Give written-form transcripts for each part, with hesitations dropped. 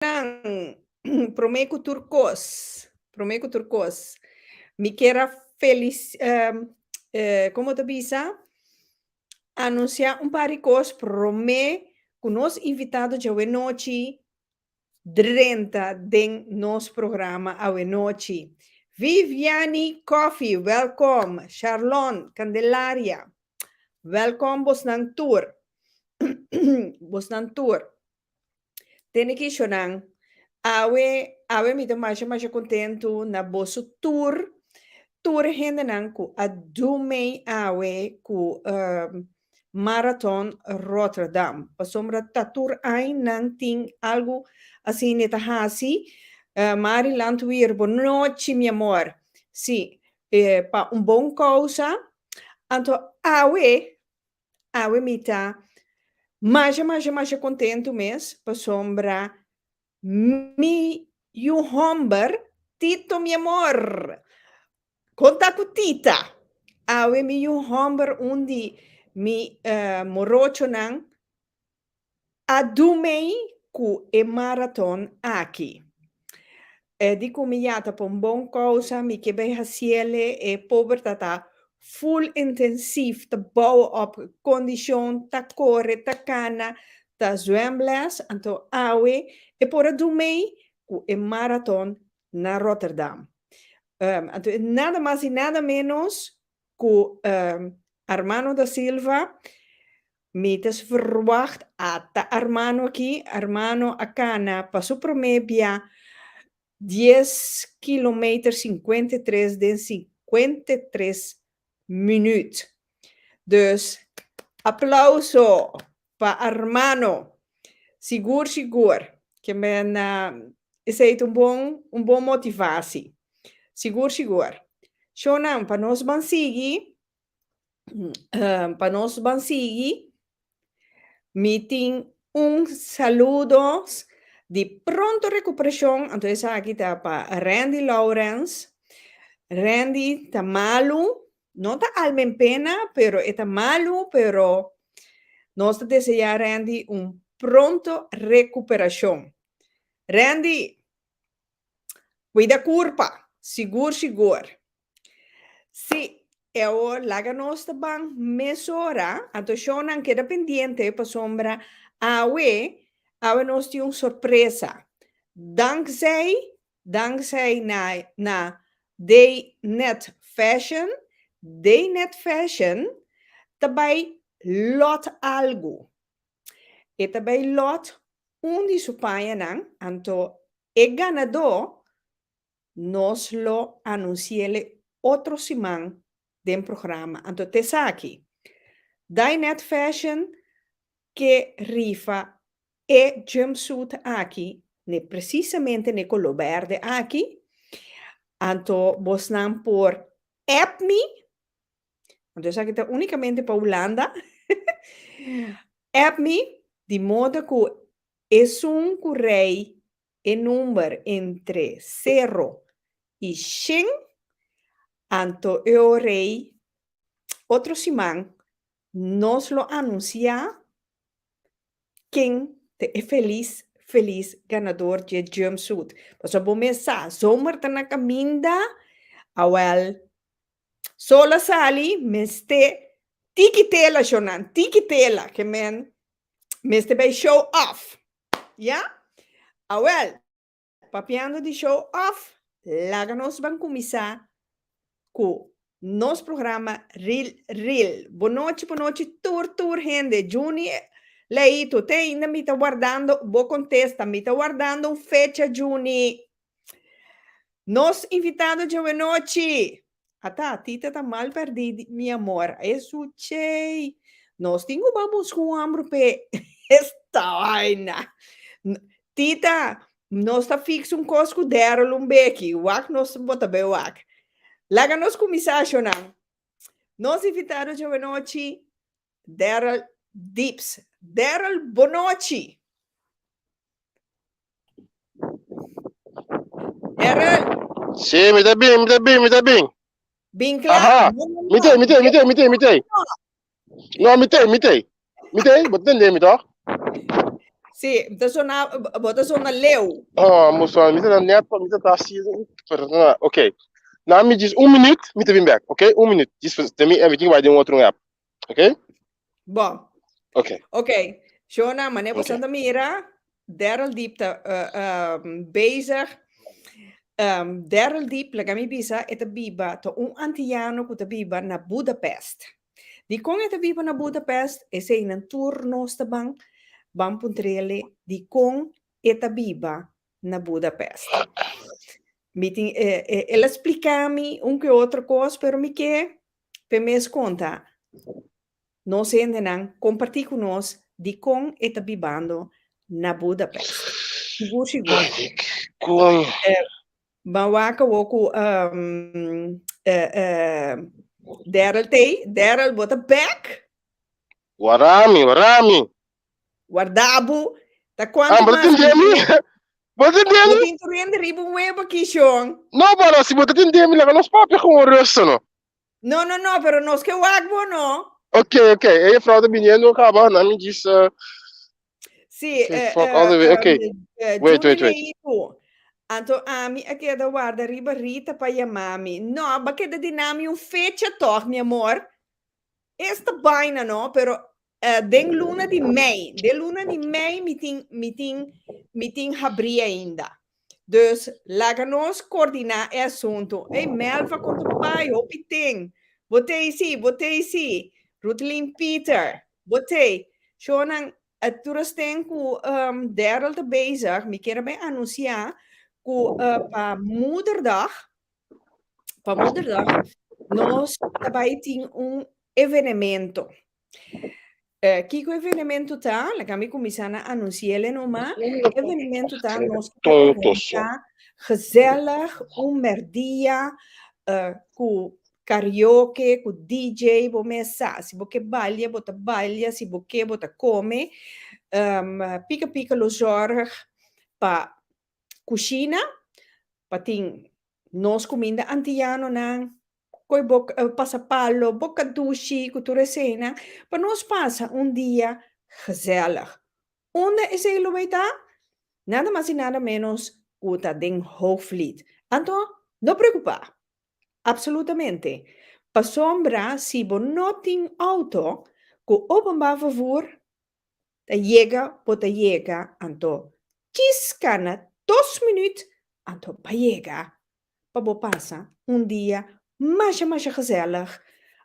Nang Promeco Turcos. Promeco Turcos. Me queira feliz. Como te bisa? Anunciar um par de coisas. Prome com nós invitado de hoje noite. 30 de nosso programa hoje noite. Viviane Coffee, welcome. Charlon Candelaria, welcome. Bosnan Tour. Bosnan Tour. Tem que chorar. Awe me mais contento na bosso tour. Tour rende nan ku adumei awe ku marathon Rotterdam. Pasombra tatur ai nang ting algo assim neta hasi. Mari lantuir boa noite, meu amor. Sim, pa bom causa. Anto awe me tá mais contento mês. Pasombra mi homber Tito, mi amor. Conta com Tita. Awe mi homber undi mi morocho nang adumei ku e marathon aqui. Di comiata per un buon causa, mi che bei hasiele e povertà full intensief te bouwen op condition, ta corre, ta cana, ta zwemles, anto awe, e por do mee ku e marathon na Rotterdam. Anto nada mais e nada menos ku Armando da Silva, me te verwacht ata Armando aqui, Armando a cana, passou por meia 10 kilometer 53 de 53 minutos. Dus aplauso para Armando. Seguro. Que is het een bom motivatie. Seguro. Shonan, para nós bansigi, meeting saludos de pronto recuperación. Entonces aquí está para Randy Lawrence. Randy está malo, no está alma en pena, pero está malo, pero nos desea Randy un pronto recuperación. Randy, cuida curpa, seguro. Sí, eu laga nos de bang mesora, attention queda pendiente para sombra awe nos die een sorpresa. Dankzij na Day Net Fashion, daarbij lot algo. E daarbij lot undi supaya nang, anto e ganador nos lo anunciele otro simán del programa. Anto te saki. Day Net Fashion que rifa e jumpsuit aqui, ne precisamente ne color verde aqui. Anto bosnan por app me. Anto aqui está unicamente para Holanda. App me, de modo que é um correio e número entre 0 e 100. Anto eu rei outro simão nos lo anuncia quem é feliz ganador de jumpsuit. Paso bom mesa, zomer na caminda, awel, sola sali, meste tikitela shonan, que meste bij show off. Ja? Awel, papiando de show off, laga nos van comisa ku nos programa Real. Boa noite, tour, gente, Juni. Leito, te ainda me está guardando, vou contestar, me está guardando fecha Juni. Nos invitado de hoje noite. A Tita está mal perdida, meu amor. Isso, che. Nós vamos com hambre pe esta vaina. Tita, nós está fixo um cosco Darrell aqui. Wak nós bota bem wak. Laga nos começar, não. Nos invitado de hoje noite, Darrell Deeps. Darrell, boa noite. Darrell. Sì, mi dai bene. Bem claro. Mi te. No, mi te. Bottene mi to. Sì, bota sona leu. Oh, moço, me tá neto, me tá assim. Ok. Now me just 1 minuut, me te back, ok? 1 minuut. Just for tell me everything why they want to app. Ok? Bom, Ok. oké. Shona, maar Ok. Santa Mira. Darrell Deep bezig. Darrell Deep, la mi bisa, eta biba, to un antiano kuta biba na Budapest. Di kon eta biba na Budapest, e se in een turno sta bang puntrele, di kon eta biba na Budapest. Meeting, ela explica-me que outra coisa, pero me que, per me conta. Nós ainda compartilhar conosco de como está vivendo na Budapest. Seguro, seguro. Ai, coisa. Bawaka woku Darrell bota back. Warami. Guardabo. Tá Ah, quanto mas mais? tem DM? Você tem Bota DM? intuindo riba um web aqui, Sean. Não, para, se você tem DM, leva nos papéis com o resto, não? Não, pero nós que wagbo, não. Ok. Aí, fraude menino, acaba, não me diz. Sì, Okay, fuck all the way. Okay. Wait. Giuliano, anto ami a che da guarda riba rita pa mami. No, ma che da dinami un fece toch, mi amor. Esta baina, no, pero den luna di mei. De luna di mei meeting habria ainda. Dus laga nos coordinar e assunto. Ei, Melva conta pai, opiting. Botei si. Rutlin Peter. Botei. Shonan, toeras tem com Darrell te bezig, me quero bem anunciar que para moederdag, nós também tem evenemento. Que evenemento tá? La kami começar a anunciar ele numa evenemento tá? Nós organizar gezellig, merdia, com karaoke, com DJ, bomessa, se você balha, se você bota come, pica lo zorg pa cozinha, pa ting nos comida antiano nang coi passapalo, boca dushi, cultura cena, pa nos passa dia gezellig. Onde is ele vai estar? Nada mais e nada menos que tá den Hoofdvliet. Então, não preocupar. Absolutamente. Pa sombra, se você não tem auto, com openbaar vervoer, pota llega, anto, chiscana, 2 minutos, anto, pa llega, pa bo passa, dia, masha gezellig,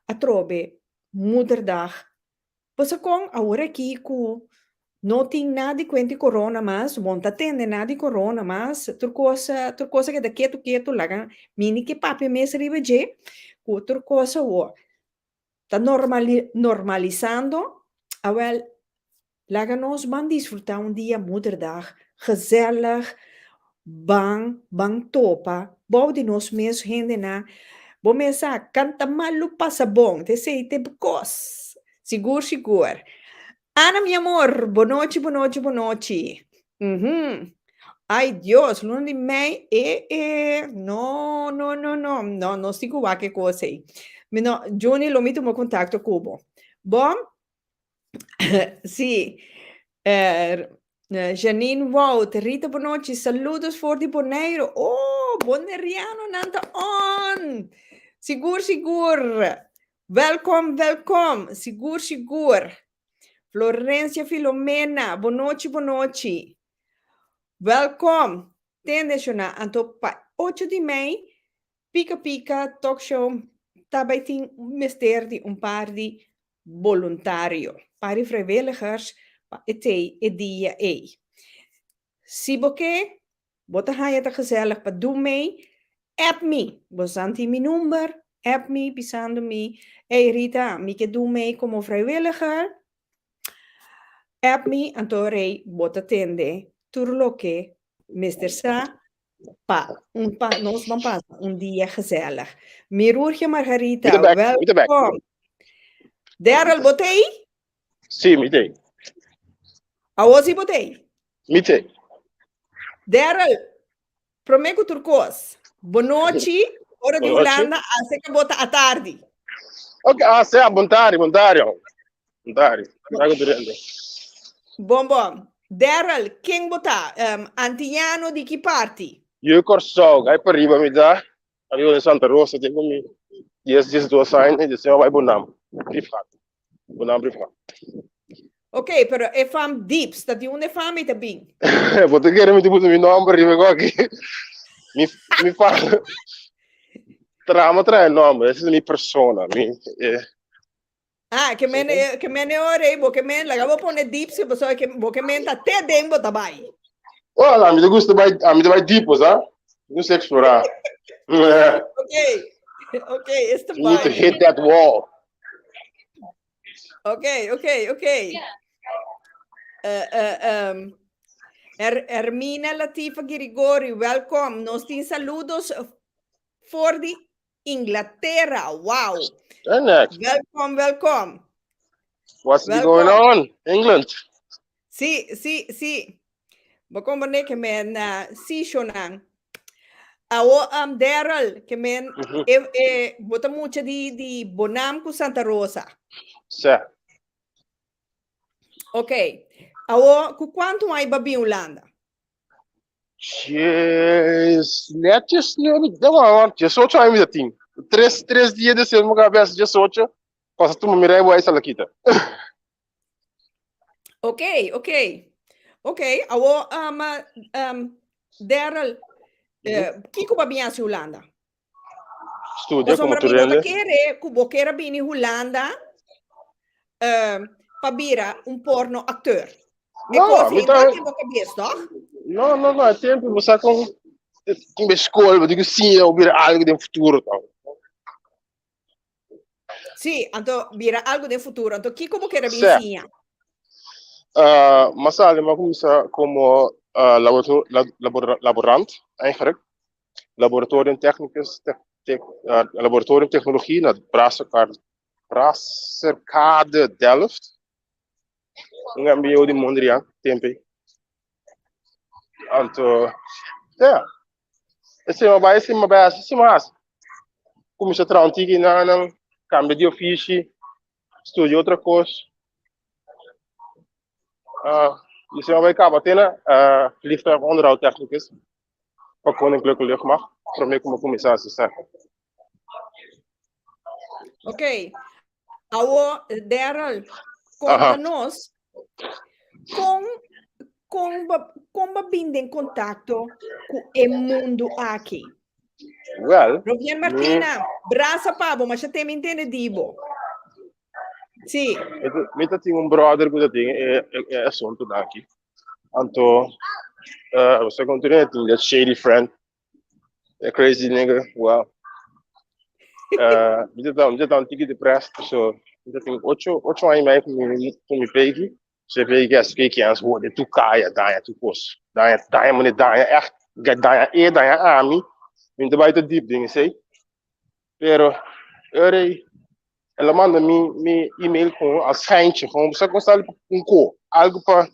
a trobe, moederdag, posa con, agora aqui, não tem nada de quente corona, mas, bom, tá tendo nada de corona, mas, tur coisa que daqui, lagan, mini que papi mes riba je, outra coisa, tá normalizando, awel, laga nos van disfrutar dia moederdag, gezellig, bang topa, bouw die nos mes hende na, bom mesa, canta malu passa bom, te sei te bocos, seguro. Ana, mi amor, boa noite. Ai, Deus, luna de mei, não sigo lá que coisa aí. Johnny, lo mito meu contato cubo. Bom, sim, Janine Wout, Rita Bonotti, saludos voor die Bonaire. Oh, Bonaireano nanta on. Sigur. Welkom. Sigur. Florencia Filomena, bonoite. Welkom. Tendeciona, anto pa 8 de mei, pica, talk show, daarbij tem mister de paar de voluntario, paar de vrijwilligers, pa etei, edia, ei. Si boke, bota haya ta gezellig, pa doe mee, app me, bosanti mi nummer, app me, pisando me, hey Rita, mi que doe mee como vrijwilliger, app me, antorei, bota tende, turloke, Mr. Sa, nos van passen dia gezellig. Miroertje Margarita, Me the back. welkom. Darrell, botei? Sim, me tem. Aosi botei? Me tem. Darrell, prometo turcos. Boa noite, hora de Holanda, a seca bota à tarde. Ok, se é voluntário. Voluntário. Trago direto. Bom. Darrell, quem botar? Antiano di que parte? Eu corso, aí para riba me dá. Ali em Santa Rosa, tem comigo. Dias 2 anos, e disse, vai bonam. Brifat. Bonam brifat. Ok, pero é fam Deeps, dat die une fam é bem. Vou ter que me dizer meu nome para riba aqui. Me fala. Trama trai nome, essa é minha persona. Ah, que men é ore, bo que men, laga vou pôr Deeps, e pessoa que bo que men tá até dembo tabai. Olha, me gusta vai deepos, ah? Não sei explorar. Ok, ok, este You need to vai. hit that wall. Ok. Hermina Latifa Girigori, welcome. Nos tien saludos voor de Inglaterra. Wow. And next, Welcome. what's going on? England. Sí. Bakom ne que men Seizoen. Awo Darrell que men bota mucho di Bonam ku Santa Rosa. Sim. Ok. Awo ku quanto hai babi Holanda? Netjes nu, não, já sou tchau ainda tem. Três dias de ser uma cabeça já sou tchau. Passa tu me mirar e vai essa laquita. Ok. Awo Darrell, kiko babi si Holanda? Estudia Mas como para tu mim bota rende. querer, kubo queira bini Holanda, para porno acteur. É Não, coisa me ainda tá. que boca bias, toch? Não, é tempo você com escola, eu digo sim, eu vir algo no futuro, tal. Sì, anto vira algo del futuro, anto chi come che era Sim. insegna? Mas ali, mas começa como laborant, eigenlijk. Laboratorium Technicus, Laboratorium Technologie naar Brasserkade Delft. Nga mbio di Mondrian, tempe. Anto, ja. Esse é uma base, esse mas. Começa a trabalhar aqui na cambio de ofício, estudo outra coisa. Isso é uma base que tem liefde onderhoud technicus. Para Koninklijke Luchtmacht. Para mim como começar a acessar. Ok. Awo, Darrell, conta-nos como vindo em contato com o mundo aqui. Well, Robian Martina, braça pabo, mas já tem me entendido. Sim. eu tenho brother que tem assunto daqui. Anto, você continua tendo that shady friend, that crazy nigga. Wow. Eu tá um tique depressed, so eu tenho oito anos mais com me pegue. Você pegue as que as woorden tu caia, daia tu pos, daia mane daia echt, daia ami. Muito bem, deep dingen sei. Pero, ela manda me e-mail com a schijntje, gewoon você consegue algo para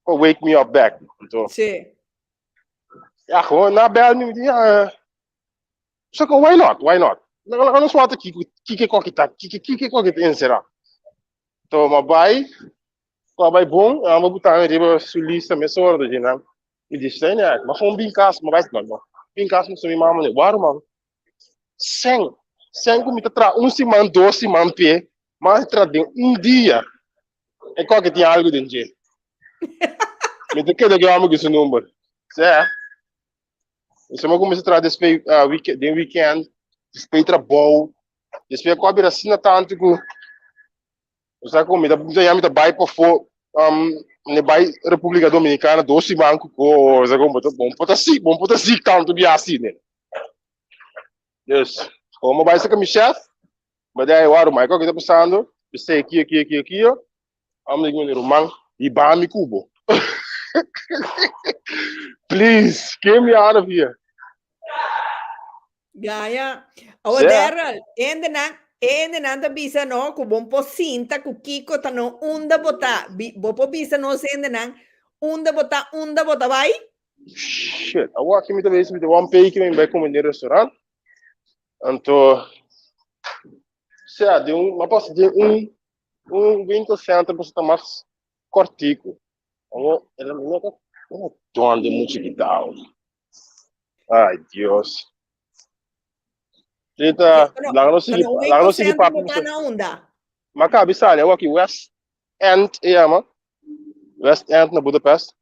wake me up back. Então, Sim. ja, gewoon na bel me, ja. Só que why not? Não só aqui, que qualquer inserar. Então, mas bom, eu vou botar riba sulista me sordo de não. E disse, né, mas foi bem caso, mas vai não. Bem caso, não me mama né, guarda mano. Sem como te tra semana, 2 semanas pé, mas tra de dia. É qualquer tem algo dentro. Me te queda que eu amo esse número. Certo? Isso é uma coisa tra desse weekend, desse trabalho. Desse cobre assim tanto que você como me já me vai para fora ne vai República Dominicana 2 semanas com você como bom pode assim tanto bem assim né. Yes. Como vai ser com chefe, mas daí o ar mais que está passando, você aqui, amo de meu irmão e vai me cubo. Please, get me out of here. Gaya. Awo, Darrell, ende nanda bisa no, ku bon po sinta, ku kiko tano unda bota, bopo bisa no sende nang, unda bota, vai? Shit, eu aqui me talvez me one pay que me vai comer no restaurante. Então, se mas posso de 20 centavos para tomar cortico. ¿Dónde mucho quitado? Ay, Dios. Kita, lang no sige papo mo na onda. Makabisa, eu aqui West End, ma. West End na Budapest.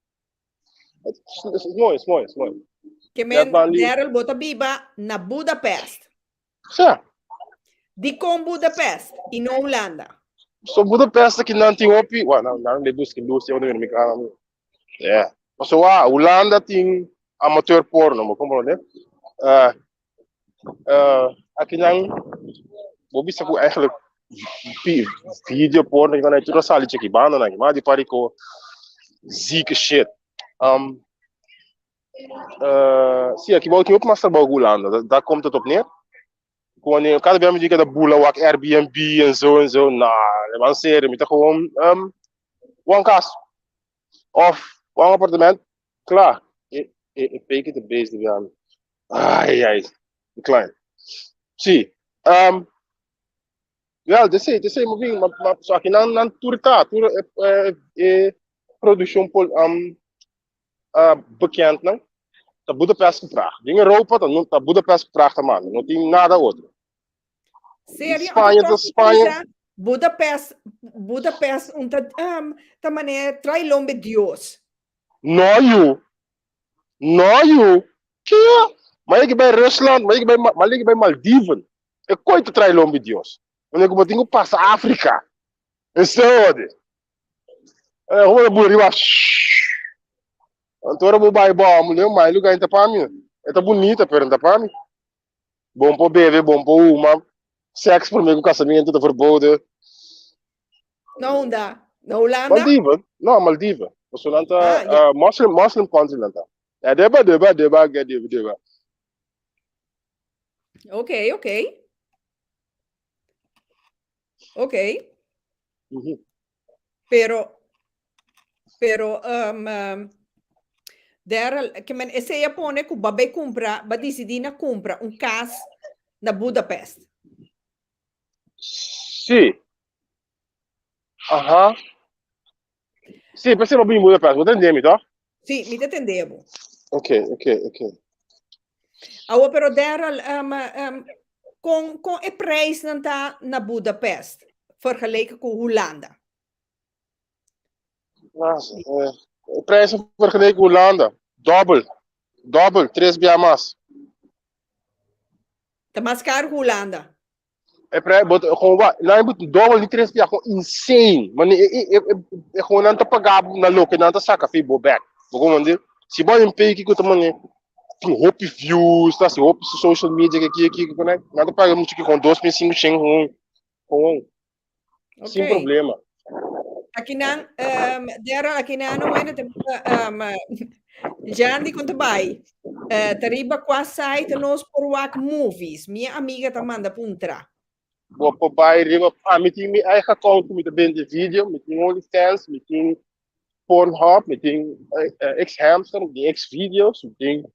It's mooi. Que men Darrell bota biba na Budapest. Sim. Di com Budapest, in Holanda. So Budapest aqui não tem opi, não me busque indústria onde me cara. É. Mas Holanda tem amateur porno, mo compreende? Aqui não, vou bisa ko eigenlijk video porno ik dan tudo sali check banda na, mas de parico zieke shit. Zie aqui wou ik op masterbouw Holanda, daar komt het op neer. Gewoon ik had bij me die dat boela wak Airbnb en zo. Nou, man serie met gewoon one kas of one appartement klaar. Ik peek het de beest die aan. Ai, klein. Zie. Ja, dat sei moving, maar zo aqui nan turta, production bekend, né? Da Budapest gevraagd. In Europa, dan noemt dat Budapest gevraagd man. Não tem nada outro. Sério? Espanha. Budapest, também trai lombe Dios. No you. Que? Maar ik bij Rusland, maar ik bij Maldiven. Ik kon te trai lombe Dios. Want ik moet dingen pas Afrika. En zo. Gewoon een boel riba. Antônio Bubai bom, mulher, mas lugar em Tapami. É bonita, pero em Tapami. Bom para beber, bom para uma. Sexo por meio casamento, tá verboden. Na onda? Na Holanda? Maldiven? Não, Maldiven. Solanta, Muslim country lanta. É deba. Ok. Pero, Darrell, que men esse ia pone que o babé compra, ba decidi na compra casa na Budapest. Sim. Aham. Sim, pensei no bem Budapest, vou entender, tá? Sim, me entendemos. Ok. Agora, pero Darrell, com o preço não tá na Budapest, vergeleken com Holanda. Nossa, o preço vergeleken com Holanda, double, 3 vezes mais. Tá mais caro que Holanda. É lá em double de 3 vezes, insane. Mas é gewoon não tá pagado na louca, não tá saca fee back. Vou dizer, se bom em pay que eu também tem hope views, tá se hope social media que né? Nada paga muito que com 2.5 chen com sem problema. Aqui não, Darrell, aqui não é já andi quanto vai. Tariba quase site nós por wak movies. Minha amiga tá manda puntra. Vou para riba, me tem minha eigen account met de vídeo, met tem OnlyFans, met tem Pornhub, met tem X-Hamster, met tem X-Videos, met tem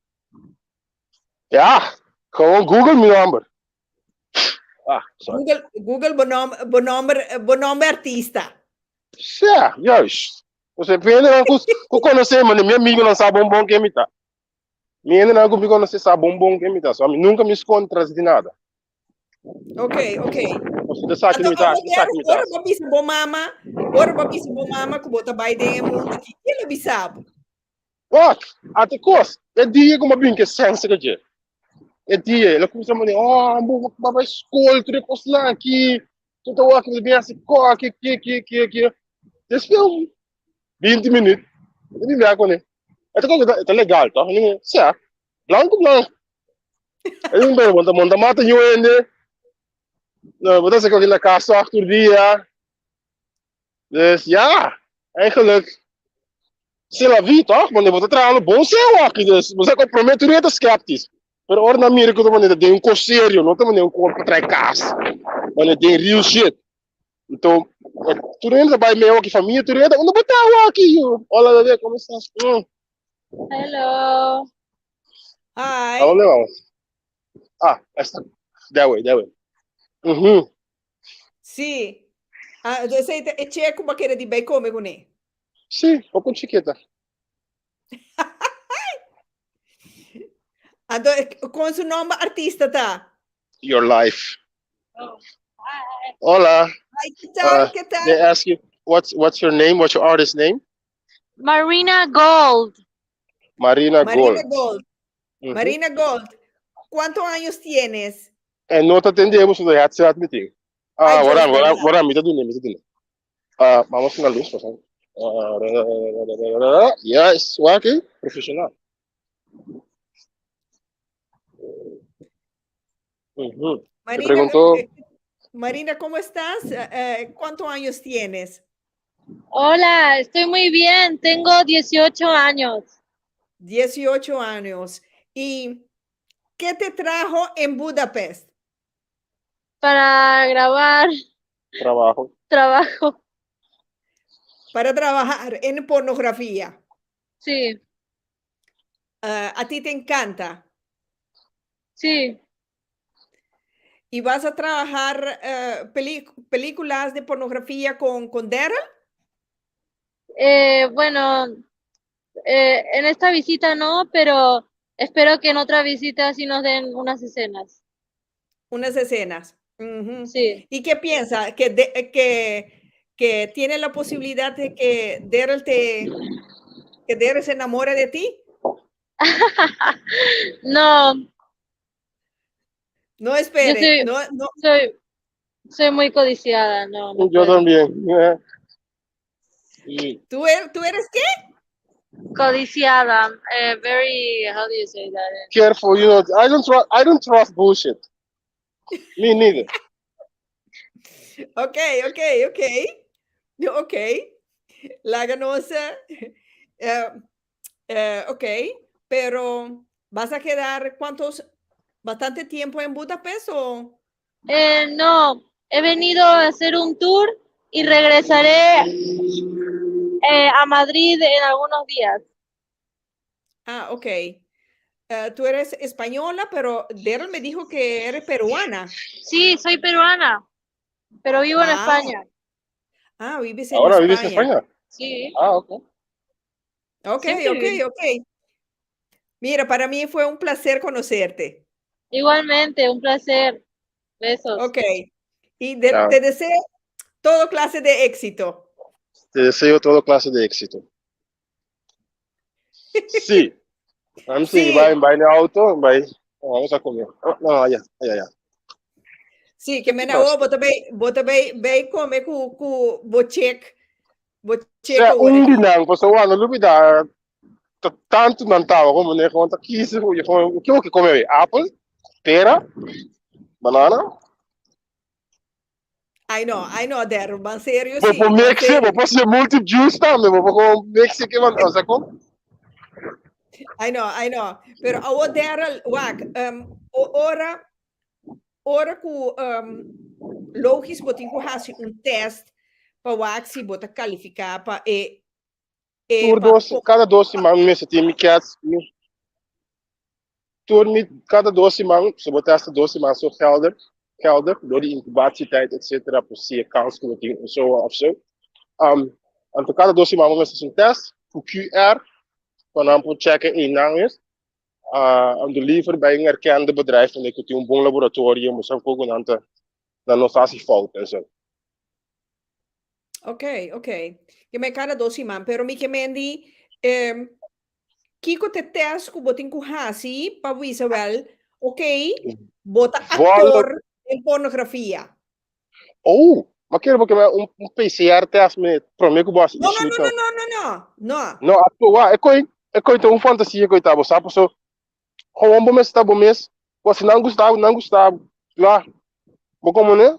ja, gewoon Google mijn nummer. Sorry. Google bonome artista. Ja, juist. Você vende na conhecer, mas minha amiga não sabe bom que me tá. Minha ainda não conhecer sabe bom que me tá. Só nunca me esconde atrás de nada. Ok. Você sabe que me tá. Ora babisa bom mama que bota Biden mundo aqui. Ele bisabo. What? Até coisa. É dia como bem que sense que je. É dia. Ela começa a me dizer, vai escola, tu recos lá aqui. Tu tá aqui bem assim, aqui. Desfile 20 minutos. Ele me com ele. É legal, tá? Ele é blanco. Ele me monta mata eu ainda. Não, vou dizer que aqui na casa achter dia. Dus ja, eigenlijk c'est la vie, toch? Want je wordt trouwens bom seu aqui, dus você compromete tu sceptisch. Pero ora na América tu maneira tem sério, não tem maneira corpo trai casa. Maneira tem real shit. Então, tu ainda vai meio aqui família, tu ainda onde botar aqui? Olha lá, como estás? Hello. Hi. Olha lá. Esta. That way. Sì. Sei checo ma che di bei come con Sí, poco chiquita. Con su nombre artista está. Your life. Hola. Ay, ¿qué tal? ¿Qué They tal? ask you what's your name? What's your artist name? Marina Gold. Marina Marina Gold. Gold. Marina Gold. ¿Cuántos años tienes? En no te atendemos de chat meeting. Ay, Dios, ¿verdad? Mira, dime. Vamos con la luz, por favor. Yes, working profesional. Te Marina, preguntó, Marina, ¿cómo estás? ¿Cuántos años tienes? Hola, estoy muy bien. Tengo 18 años. 18 años. ¿Y qué te trajo en Budapest? Para grabar trabajo. Para trabajar en pornografía. Sí, ¿A ti te encanta? sí. ¿Y vas a trabajar películas de pornografía con Darrell? Bueno, en esta visita no, pero espero que en otra visita sí nos den unas escenas. Unas escenas. Ujú. Sí. ¿Y qué piensa? ¿Que tiene la posibilidad de que Darrell se enamore de ti? No, No yo espere, no, no. soy muy codiciada. No, no yo puedo. también. ¿Tú eres qué? Codiciada. Very, how do you say that? Careful, I don't trust bullshit. Me neither. Ok, ok, ok. Ok. La ganosa. Ok, pero ¿vas a quedar bastante tiempo en Budapest o? No, he venido a hacer un tour y regresaré a Madrid en algunos días. Ah, ok. Tú eres española, pero Darrell me dijo que eres peruana. Sí, soy peruana, pero vivo en Ah, España. vives en Ahora vives en España. España. Sí, Ok. Ok, siempre ok, viví. ok. Mira, para mí fue un placer conocerte. Igualmente, un placer. Besos. Ok. Y Chao. te deseo todo clase de éxito. Te deseo toda clase de éxito. Sí. Vamos a ir, Sí, va en el auto, vamos a comer. No, allá. sí, que ¿Qué me te na o, pasa? bota bem comer com bocheco Sa agora undi aqui. nang, basta wano lumida, tanto não estava como né, conta que isso, o que come? Apple, pera, banana, Ai não, Dero, ban sério vou sim, ban mixe, vou sério. fazer multi juice também, vou com mixe que man, asa com? Ai não, pero a Dero, wak, ora ku logisch botin ku hasi un test para wak si bota qualificar para Tur para doce, cada doce man, mixe, tem me quer, turmi, cada doce man, se botasse doce man, so gelder, door die incubatietijd, et cetera, por se kans que tem, zo of zo. Ante cada doce man, mixe, um test, com QR, van dan moet checken in nang is. Aan de liever bij een erkende bedrijf en ik heb een bon laboratorium, maar zo ook dan nog steeds fout en zo. ok, ok. Que me cara dosi man, pero mi que mendi Kiko te test ku botin ku hasi para visual, ok, bota Volle, actor en pornografía. oh, maar keer heb ik een PCR test met promeco boss No, no, issue no, no, dan. no, no, no, no. No, ato wa, ik kon een fantasia ko itabo sapo so. Gewoon bom está bom mes. Você não gostava. Lá, vou como né?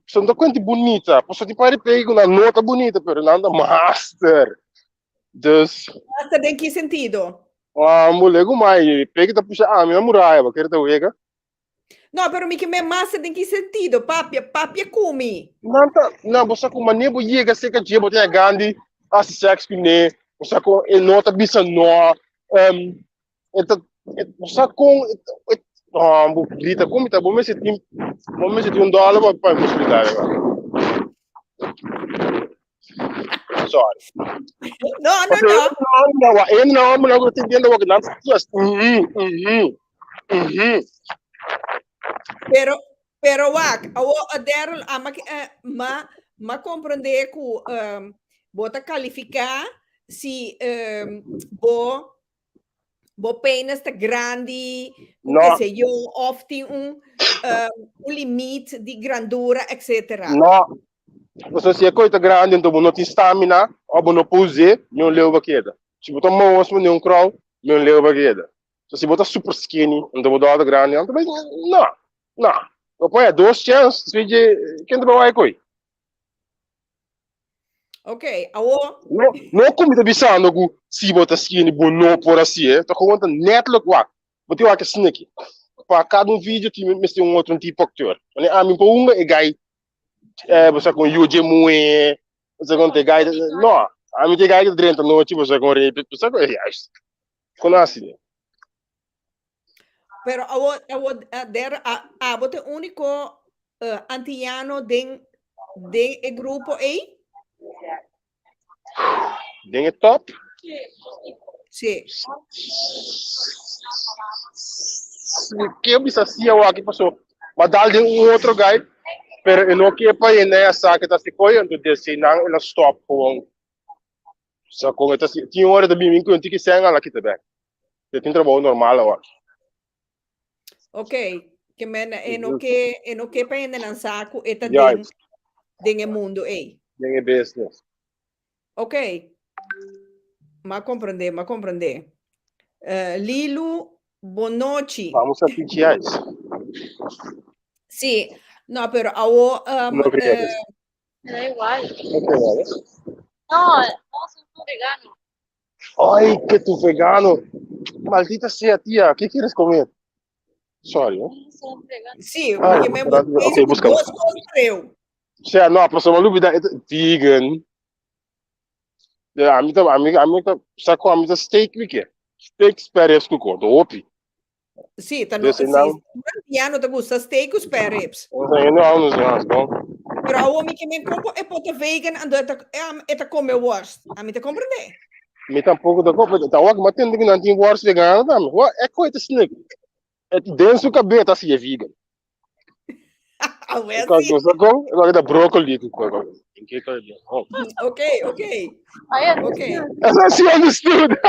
Só não conta bonita. Posso te pare pego na nota bonita, pero nada master. Dus, ¿Hasta de qué sentido? mulher mais, pega da puxa a minha muralha, vai querer te wega. No, pero mi que me massa de qué sentido? Papia kumi. Nanta, na bosa ko manie bo yega seka je bo tem gandi as sex ku ne bosa ko e nota bisa no eta bosa ko bo grita como tá bom me se tem $1 para possibilidade Sorry. No, no, no. Não, eu tô entendendo o que nós Pero wak, Daryl, ma compreender que bota qualificar se bo penas está grande, o que Não, sei eu, of tem limite de grandura, etc. não. Se é coisa grande, então não tem stamina, ou não pode, não leva queda. Se botar moço, não crawl, não leva queda. Se botar super skinny, então botar grande, então não. Eu ponho 2 chances, quem te vai coi? Ok, Não como te bisando que se botar skinny, bom não por assim, tá conta netlook lá. Botar lá que sneaky. Para cada vídeo tem outro tipo de ator. A mim por é gai, você com Yuji Mue, você com te gai, não. A mim te gai de dentro noite, você com rap, você com reais. Conhece? pero bote único antiano de grupo aí? Den é top. Sim. Que eu bisa assim eu aqui passou. Mas dá de outro guy, pero eu não quer para ele essa que tá se coiando desse não ela stop com só com essa tinha hora de mim que eu tinha que sair lá aqui também. Eu tenho trabalho normal agora. Ok, que mena no que para ainda não saco eta Já, den mundo aí. den é business. Ok, ma compreender. Lilo Bonochi. Vamos a PGIs. Sí, no, pero awo Não queria. Me da igual. Ok, No, no, soy vegano. ai, que tu vegano. Maldita sea, tia. O que queres comer? Sorry, ¿eh? Soy vegano. sí, Ai, porque me ok, busca. duas coisas para eu. Sea, não, a próxima dúvida é vegan. A mim tá, sacou a mim tá steak o quê? Steak spare com cor, do opi. Sí, tá no, Desse sí, não, piano te gusta steak ou spare ribs. não, bom. Pero awo mi que me compro é pota vegan and eta come worst. A mim te compreender. Me tampouco da copa, tá o que matando que não tem wars vegano, tá? É coisa snake. É denso cabelo, tá se é vegan. Awo É é coisa assim. sacou? Agora da brócolis com coisa. Em que coisa? Ok. Ay, es Ok. Essa sim é mistura.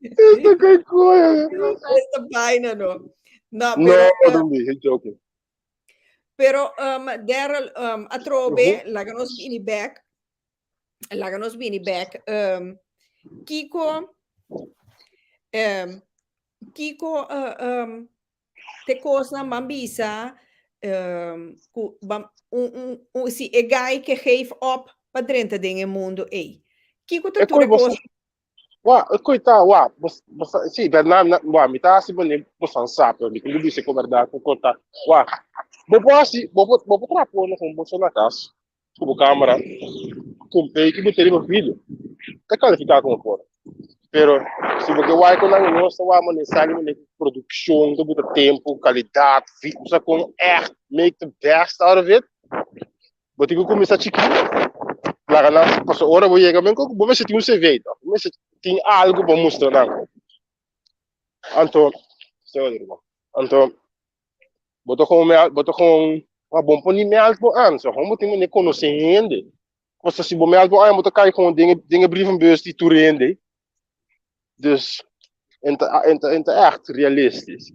Essa que coisa. Esta vaina no. No, Não, não me, é joking. pero Daryl atrobe, laganos bini back. Kiko te cosa mambisa si e guy que geeft op para dentro dingen mundo ei. Kiko te É tu de coisa. cosa. Coitado, sì, per mi ta si bone po san sapo, mi quindi se come da con conta. Bo posi, bo trapo no con bo na casa. Com câmera, com pei que boteria no vídeo. Tá qualificado com fora. Pero se você vai com a nossa, vai necessário uma produção, do muito tempo, qualidade, fica com make the best out of it. Bote que começar chiquinho. Lá na passou hora vou chegar bem com, vou ver se tem um CV, tá? Vou ver se tem algo para mostrar não. Então, então, botou com uma bom pôr me algo antes, como tem me conhecer ainda. Você se bom me algo aí, botou cai com dinge brievenbus die toerende. Dus echt realistisch.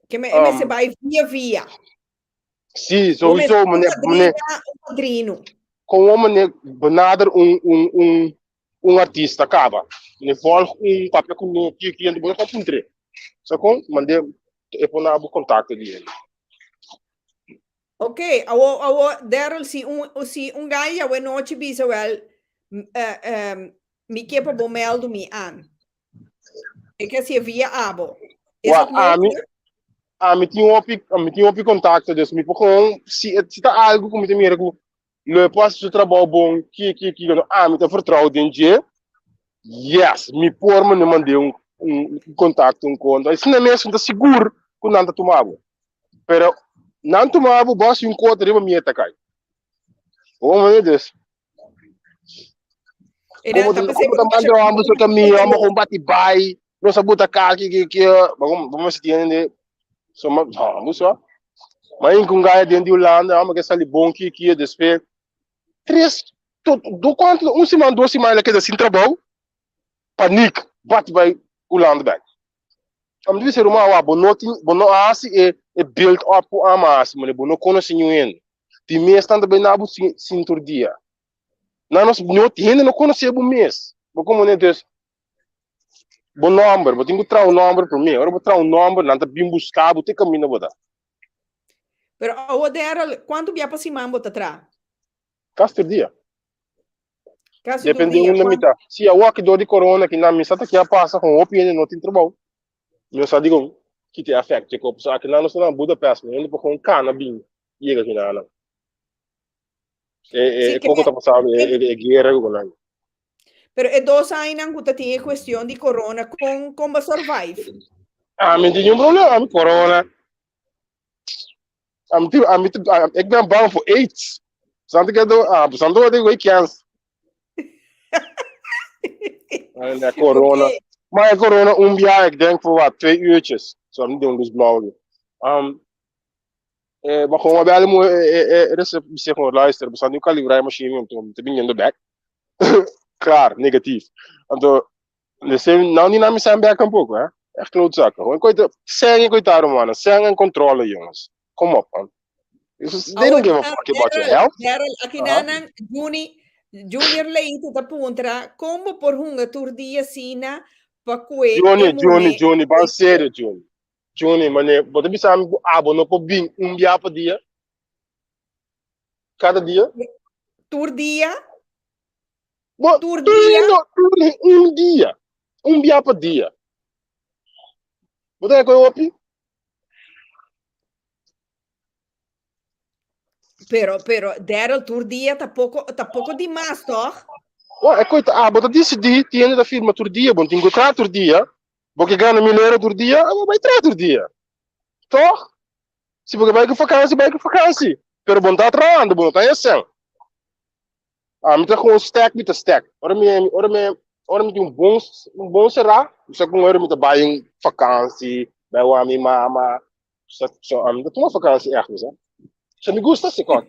Que me se vai via. Sim, Come sowieso, meneer, padrino. como meneer benader artista, acaba. Meneer volgt papel com o que cliente pode encontrar. Só com, mandei, eu vou na contato dele. Ok, Daryl, si guy ja we noche bisa wel mi kepa bomeldo mi aan. Ik heb hier via abo. Is dat mogelijk? Me tinha um contato, dus me pôr se tá algo como tem mira com le posso de trabalho bom que me tá vertrouwd em dia. Yes, me pôr me mandei contato conta. Isso não é mesmo, tá seguro que não tá tomado. Pero não tomava, boss um conta de minha tá cai. Como dus? E Como dan, tu tapos como tu mando ambos o caminho, amo com bate-bai, não sabe botar kaki que vamos se tiene so vamos só. Mas em Kungai dentro de Holanda, amo que sali bom que despe. Três, do quanto semana, 2 semanas que assim trabalho, panic, bate-bai Holanda back. Am deve ser uma bono asi e build up o amas, mas bono conhece ninguém. De mês tanto bem na cintur dia. Na nós não ainda não conhecemos o mês. Vou como né Deus. Bom número, vou ter que trazer um número para mim. Agora vou trazer um número, não tá bem buscar, vou ter caminho boda. Pero o Darrell, quanto via para cima bota atrás? Castor dia. Caso do Depende dia, da mitad. Se a walk do de corona que na missa tá aqui a passa com opinião não tem trabalho. Eu só digo que te afeta, que o pessoal que não está na Budapeste, ainda por com cana bem. E aqui não. sim, Pouco tá passando é guerra com não. pero é 2 anos que você tem questão de corona como survive. Ah, mas tem problema, corona. Ik ben bang voor AIDS. Santo que santo de weekends. En corona. Okay. Maar corona jaar, ik denk voor wat 2 uurtjes. Zo niet doen dus blauw. Maar gewoon wel moet er is zeg maar luisteren. We staan nu kalibreren machine om te beginnen de back. Klaar, negatief. Want nou niet naar mijn zijn back een poco, hè? Echt klootzakken. Gewoon zeggen ik daarom man, zeggen en controle jongens. Kom op man. They don't give a fuck about your health. Darrell, aqui nanan Junior Leite da puntra, como por hunga turdia sina pa kwe Johnny, ban sério, Johnny, mané, você bisa abono po bing dia por dia? Cada dia? Turdia? Dia. Dia por dia. Você é coisa opi? Pero Darrell turdia tá pouco demais, toch? É coisa, você decidi, tiene da firma turdia, bom, tem que tratar turdia, porque ganha milheiro turdia, vai tratar turdia. Toch? Se você vai com vakantie. Pero bom tá trabalhando, bom tá assim. Met gewoon stack met de stack. Waarom je een bon será? Você com met de buying vakantie, bij wami mama. Dat uma vakantie echt, hè? Zo me gusta se kok.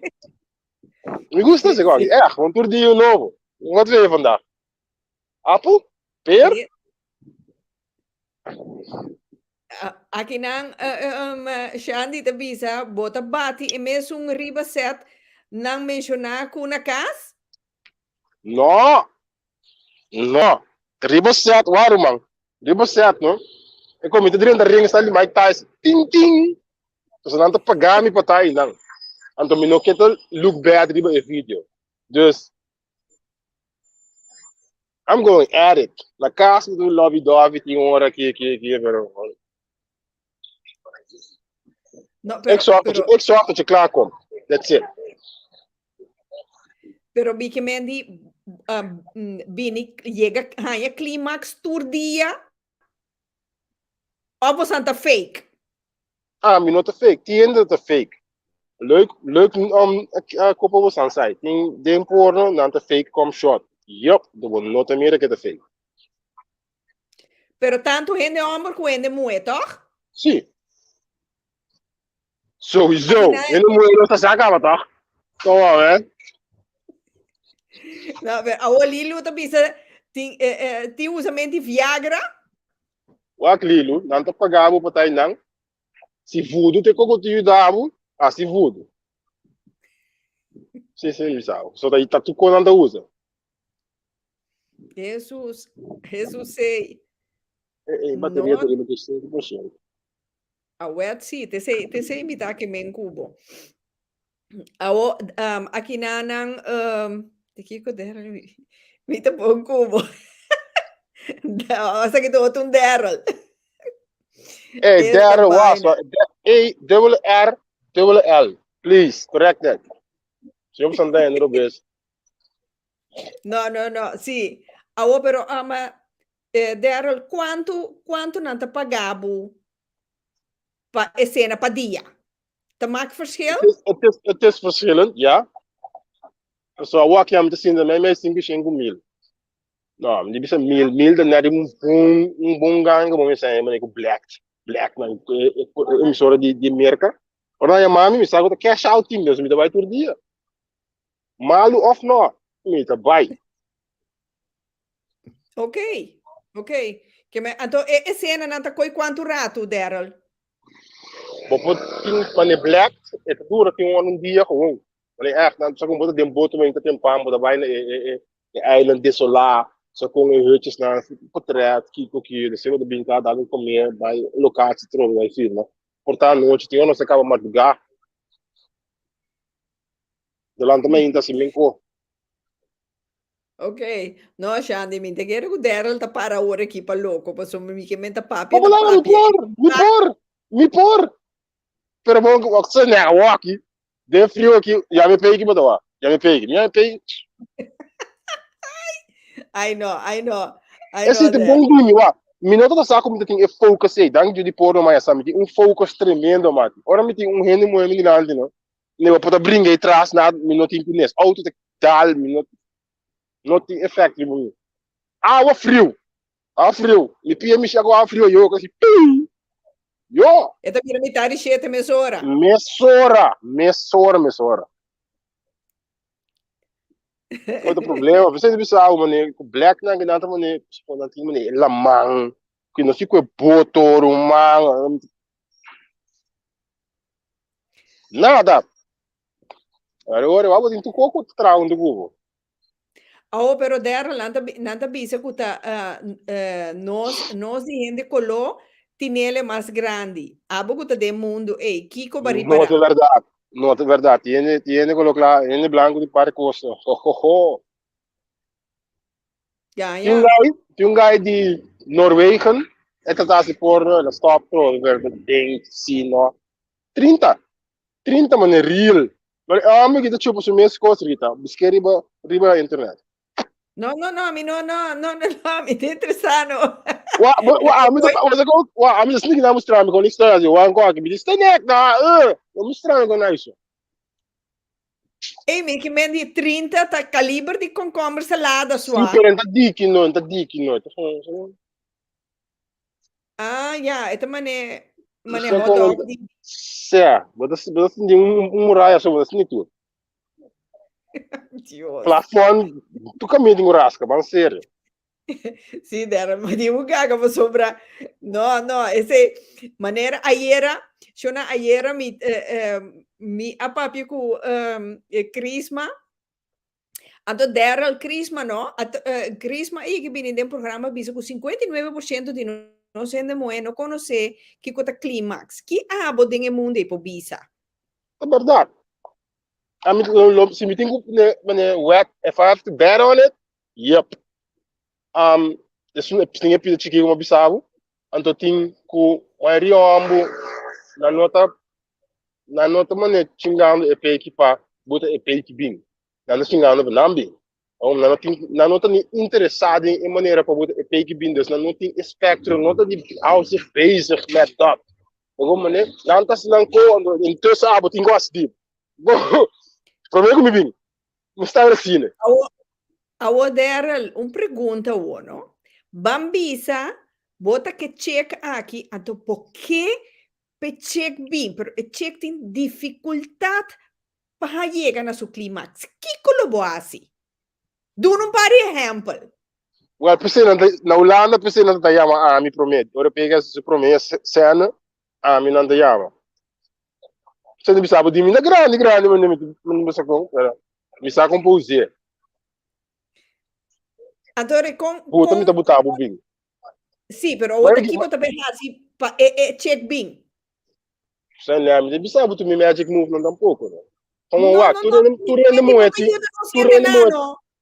Me gusta se kok, echt, want por dia novo. Wat wil je vandaag? Appel? Peer? Aqui nang Shandy te bisa bota bati e mesmo riba set nang mencionar com na casa? No. Riba set, waarom man? Riba set, no? Ik kom met de drie de ring staan die Mike Tyson. Ting ting. Dus dan te pagami pa tayo lang. Anto minokito look bad riba e video. Dus I'm going at it. La casa do lobby dove tem hora aqui pero. No, Ik zorg dat je klaar komt. That's it. Pero Bikemendi bini llega a climax tour dia. Of was anta fake? Mi not fake. Tiende te fake. Leuk koppel was aan zij. Den porno, dan te fake come short. Yup, de wordt not meer que te fake. Pero tanto gente homem com gente mulher, toch? Sim. Sowieso. En dan moet je dat zeggen, toch? Kom on, man. Não, a Olílio tá pensando, tem usamento de Viagra? Wak Lilo, dan te pagabo pa tayo nang. Si voodoo te kokotiyo dabo. Si voodoo. Sim, misal. So daí tá tu ko nanda usa. Jesus sei. Bateria dele no terceiro machine. A wet sim, te sei imitar que men cubo. Aqui nanang te kiko dera mi ta po cubo. Sa que to un Darrell. Hey, Darrell was A-R-L. Please, correct that. Se eu precisar no bes. No, sì. Pero Darrell, quanto nanta pagabo pa escena pa dia? Te maakt verschil? Het is verschillend, ja. So aqui am te sinda me 5 não, me bisa mil da nari bom gang mo me sai me black na emissora de merca. Ora ya mami me sago ta cash out team, me da vai tur dia. Malu of no, me ta vai. Ok, ok. Então, e cena não tá coi quanto rato, Darrell? Bopot ting pane black, e ta dura ting um dia gewoon. Wanneer echt, dan zou ik moeten den boot mee te tempam, dat bijna eiland desolar, zo kon je hutjes naar portret, kiko hier, dus de binka, daar kom meer bij locatie terug, bij film. Portanto, noite tinha nós acaba madrugar. Delante me ainda se minco. Ok, no, Shandy, mi te quiero que Darrell ta para ora aqui para louco, pa so mi que menta papi, Vamos lá, me por. Pero bom, o que você não é aqui, de frio aqui, já me peguei, já me peguei. I know, Esse de bom dunho, ó. Minuto da saco me tem focus aí, dan de por mais essa, me tem focus tremendo, mano. Ora me tem rende muito grande, não. Ne vou poder brincar atrás na minuto em nesse. Auto te dal minuto. Não tem efeito nenhum. Água frio. E pia me chegou a frio eu assim. Yo. E ta mira metade cheta mesora. Mesora. Outro problema, você deve saber, mano, o black na ganhata, mano, lamang, que não fica toro, man, nada. Agora eu vou tentar coco trau do Google. Oh, pero Darrell, nanta bisa kuta nós de gente colo tinele mais grande. Abo kuta de mundo, Kiko bari Não é para. verdade. Não é verdade. Tiene colocar, tiene blanco de para costa. Ja. Tem um guy de Noruega, é tá se por na stop pro ver de ding, sino 30 mano real. Mas me kita chupa su mes costa rita, busquei riba internet. No, a mí no, a mí te interessano. I'm just thinking, I'm mostrando com história, eu ando aqui, me diz, eu mostrando com isso. Ei, me que mendi 30 tá calibre de concombre salada sua. Sim, pero tá dique não. Ah, ja, esta mané Isso hot dog com di. sé, você tem muralha sobre você tudo. Dios. Plafon, tu caminho de rasca, mas sério. Sì, Dara, ma di un gaga ma sopra. No, ese manera ayer mi apapi ku Crisma. Anto Darrell Crisma, no? Crisma e che viene in programma bisa ku 59% di non sende moe no conosce che cota climax. Chi abo dinge munde po bisa. É verdade. Se me tem wet, if I have to bet on it, yep. Isso tinha pedido chique uma bisabo, então tem com maioria ambo na nota mané chingando e pe equipa, bota e pe ekibin. Na nota chingando nambi. Ou na nota ni interessado em maneira para bota e pe ekibin, dus na nota tem espectro, nota de ao zich bezig met dat. Ou mané, dan tas lang ko intussen abo tem gosto de. Problema com bem. Não está assim, né? Awo Darrell, pergunta no? Bambisa, bota que check aqui, ato porque pe check bem, pero e check tem dificuldade para chegar na sua clímax. Que colobo assim? Dou um par exemplo. Well, precisa na Holanda precisa da chama a mi prometo. Ora pega se promessa cena a mi não da chama. Você deve saber de mim na grande, mas não me sacou. Me sacou um pouco. Adore Puta, me tá botando bem. Sim, pero outra aqui bota bem assim, check bem. Você não me deve saber tu me magic movement tampouco, né? Como Não,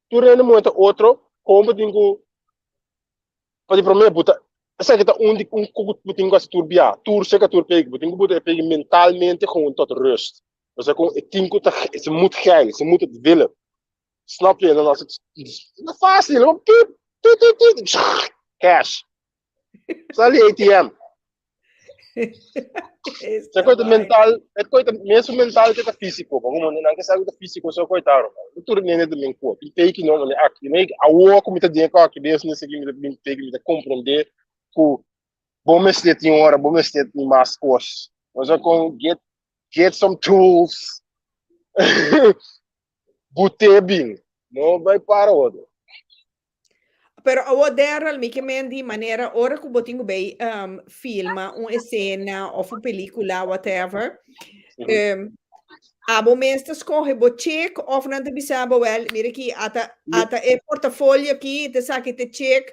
tu rende muito outro, como tenho pode prometer puta. Essa que tá um cuco tenho que turbia, tur seca tur pega, tenho que pegar mentalmente com tot rust. Você com tenho que se moet geil, se moet het willen. Snap je? En dan als het não é fácil, não cash. Sali ATM. Se coisa mental, é coisa mesmo mental que é físico, como não que sabe que físico só coitado. O tudo nem é do meu corpo. E tem que não, né? Aqui, né? A o como tá dentro aqui dentro nesse aqui me tem que compreender que bom mestre tem hora, bom mestre tem mais coisas. Mas eu com get some tools, botei bem, não vai para outro. Pero o Darrell, mi que mendi maneira, ora que botinho bem filma uma cena ou uma película, whatever. Abo meestal escorre bo check of não te bisabo well, mira aqui, ata e portafólio aqui, te saque te check,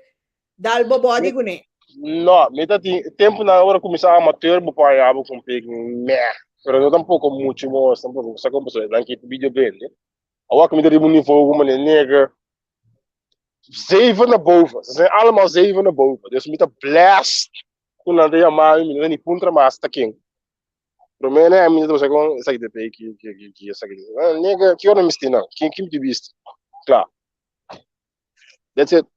dal bo body gune. Não, metade tempo na hora começar amateur, vou parar com pegue, meh. Pero não tampouco muito, mas tampouco, só como pessoa, não que vídeo bem, né? Agora que me deu um nível, uma nega, 7 naar boven. Ze zijn allemaal 7 naar boven. Dus met een blast. Toen had je maar in die punten maar stakking. Romene a minha você com essa aqui de que essa aqui. Nega, que hora me estina? Quem te viste? Claro. That's it.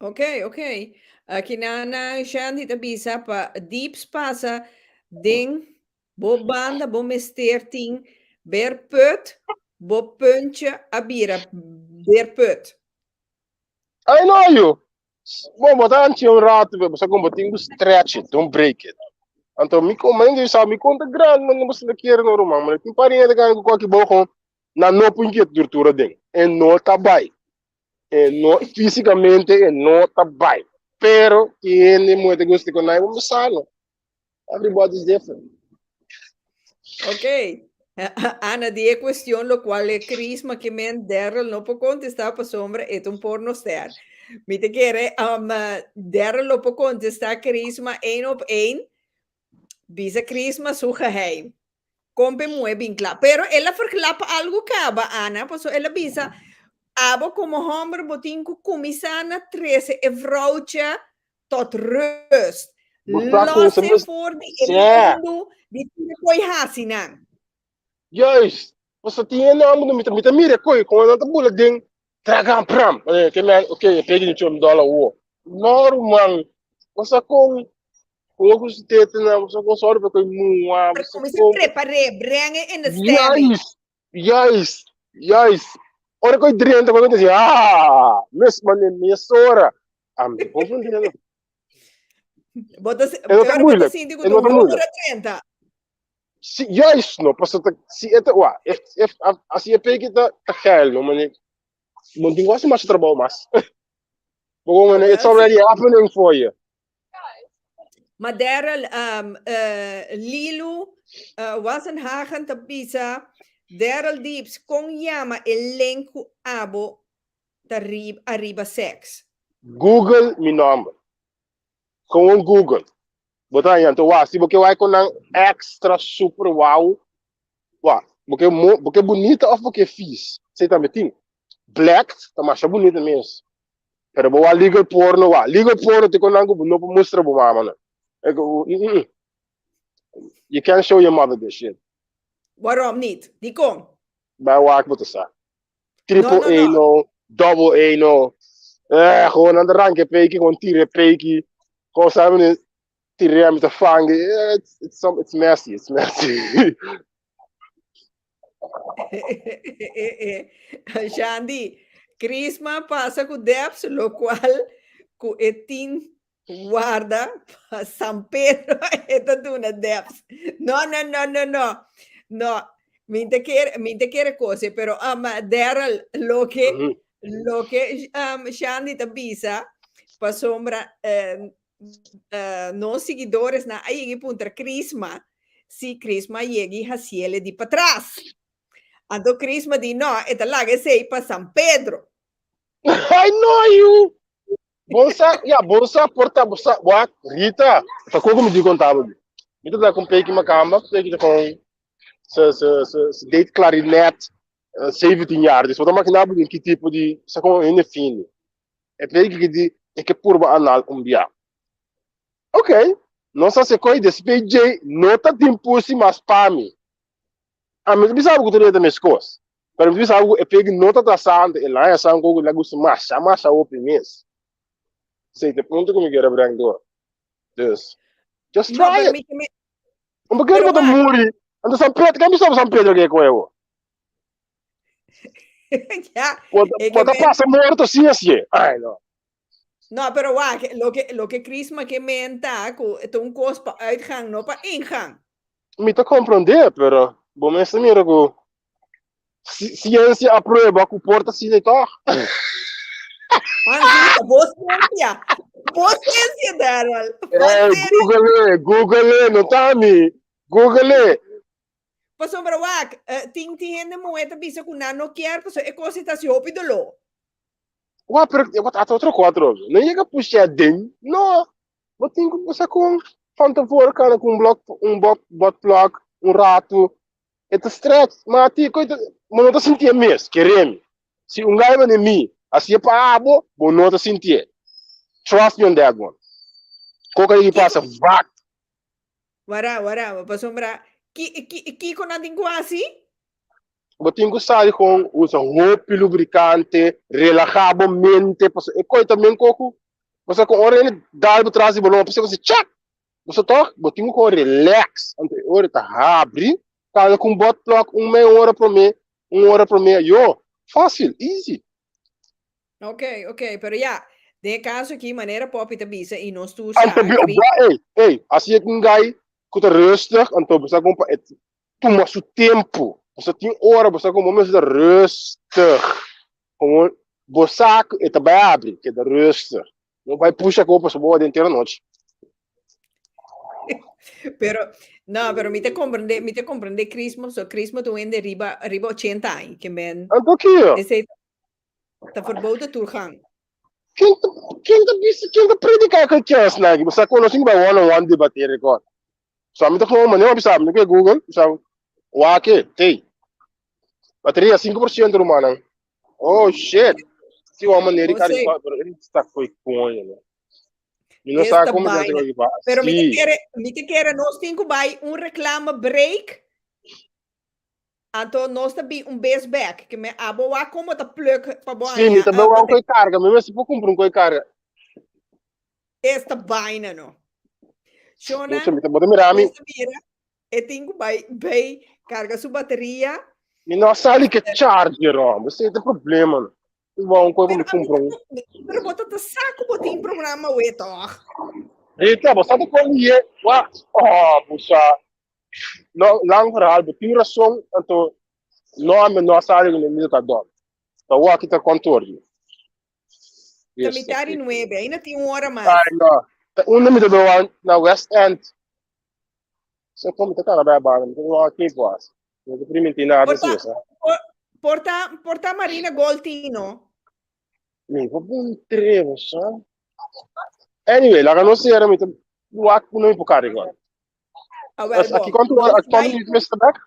Ok. Aqui na Xandi te bisa pa Deeps passa ding, bo banda, bo mesterting, ber put, bo puntje a bira, ber put. I know you. Bom, botar antes um rato, você com botinho stretch it, don't break it. Então, me comendo, sabe, me conta grande, mas não você não quer normal, mas tem parinha de ganho com qualquer bom na não punha tortura dele. E não tá bem. E não, fisicamente, e não tá bem. Pero, tiene muito gosto com nós, vamos sano. Everybody's different. Ok. Ana, die cuestión, lo cual es Crisma que men Darrell no può contestar para sombra es un porno star. Mi te quiere, Darrell no può contestar Crisma 1 op 1. Bisa Crisma su geheim. Compe muy bien claro. Pero ella verklappa algo caba, Ana. Pues ella bisa, abo como hombre botinco comisana 13 e vrouwtje tot rust. Losse voor die mundo die koi hasinan. Juist. Você tinha nome no mita mira coi com a bula ding traga pram. Que man, okay, pegue de $1 o. Normal. Você com alguns tetos na você com sorte para coi mua. Como se prepare, brengen in de stemming. Juist. Ora coi drenta quando diz mesmo minha sora. Me confundindo. Bota assim, digo, tu número 30. Juist, no, pas dat si het wa, if as je peki ta geil, no man. Moet ding was maar trabalho mas. Gewoon it's already happening for you. Maar Darrell, Lilu was een hagen te bisa. Darrell Deeps con llama elenco abo arriba sex. Google mi number. Gewoon Google. Botar aí, então, se você vai com um extra super wow, porque bonita ou porque fiz, você também tem black, tá mais bonita mesmo. Pero boa liga porno, tem com algo não para mostrar para mama, you can't show your mother this shit. Waarom niet? Die kom. Bij waar moet het triple A no, double A no, gewoon aan de ranke pekie, gewoon tire pekie, gewoon samen tirei met de fang. It's messy. Xandi, Crisma passa com Deps, lo qual com etin guarda San Pedro e taduna Deps. No. Minte quiere cose, pero Darrell lo que Xandi te avisa pa sombra no seguidores na aí punta Crisma, si Crisma llegi hasiele di para trás. Ando Crisma di no, eta laga sei pa San Pedro. I know you. Bolsa porta bolsa, Rita, tá como me digo contava. Rita tá com pegue uma cama, pegue com se date clarinete 17 jaar. Dus wat dan mag je nadenken que tipo de sa com ene fine. É pegue que de é que purba anal dia. Ok, nossa se coi despeje nota tempo si mas pami. Mas bisa algo que tu também escos. Pero bisa algo é pegue nota da santa e lá é sango lago se massa open mes. Sei te ponto como que era branco. Dus Just No, try pero it. Un poquito pero de wag. muri. Ando San Pedro, kami sa San Pedro que cuevo. Ya, Bota pasa muerto sí así. Ay, no. no, pero wag, lo que Chris me que menta, het een kost pa uitgang, no pa ingang. Me tá compreender, pero bom esse mira que ciência aprova que porta se de toch. Ansita, vocência, Darrell. Google, não tá me. Google. Paso pero wag, ting tiene moeda bisa kuna no quer, paso e cosita si hopi dolo. Ué, pero eu vou até outro quadro. Não chega puxar dentro. Não. Vou ter que passar com fantafor, cara, com bot plug, rato. É stretch, mas ti coisa, mas não tá sentindo mesmo, querendo. Se gajo é mim, assim é para abo, vou não tá sentindo. Trust me on that one. Qualquer que passa, vac. Wara, paso mbra, ki ko natin quasi? Vou ter que sair com usa roupa lubricante, relaxar a mente, é coisa também coco. Você com hora ele dá para trás e bolão, você tchac. Você toca, vou ter que relax, ante hora tá abre. Cara, com bot plug, meia hora para mim, 1 hora para mim, yo, fácil, easy. Ok, pero ya, de caso aqui, maneira pop te bisa e nós tu Ante ei, assim é que gai, que tá rustig, então você compra, toma seu tempo, você tem hora, você compra momento de rustig, como você é também abre, que é rustig, não vai puxar a copa sobre a inteira noite. pero me te comprende Crismo tu ende riba 80 anos, que men, Então aqui, ó. esse tá verboden toegang. Quem tá predicar com que é essa, né? Você conhece que vai one-on-one debater agora. Só me tá com uma maneira, sabe, no que Google, sabe, o aqui, tem. Bateria 5% humana. Oh, shit. Se uma maneira de cara, ele está com ele, né? E não sabe como é que vai. Pero me te quer nós tem que vai reclame break. Então nós também base back, que me abo wa como tá pluk para boa. Sim, me também vai com carga, mesmo se for comprar com carga. Esta vaina no. Shona. Você me tá botando mirami. E tem que vai carga sua bateria. E não sabe que charger, ó. Você tem problema, né? Bom, como me comprou. Pero bota tá saco botin programa we toch. Eita, você tá com ele, wa. Oh, puxa. Não, lang verhaal, betuur som, então não sabe que não está dando. Então o aqui tá contorno. Tá 9, ainda tem 1 hora mais. Ai, não. Una me deu na West End. Você como tá na baba, não tem aqui quase. Não tem primeiro nada assim, sabe? Porta Marina Goltino. Nem vou bom trevo, sabe? Anyway, lá não sei era muito o aqui não é por cara agora. Aqui quanto minutos back?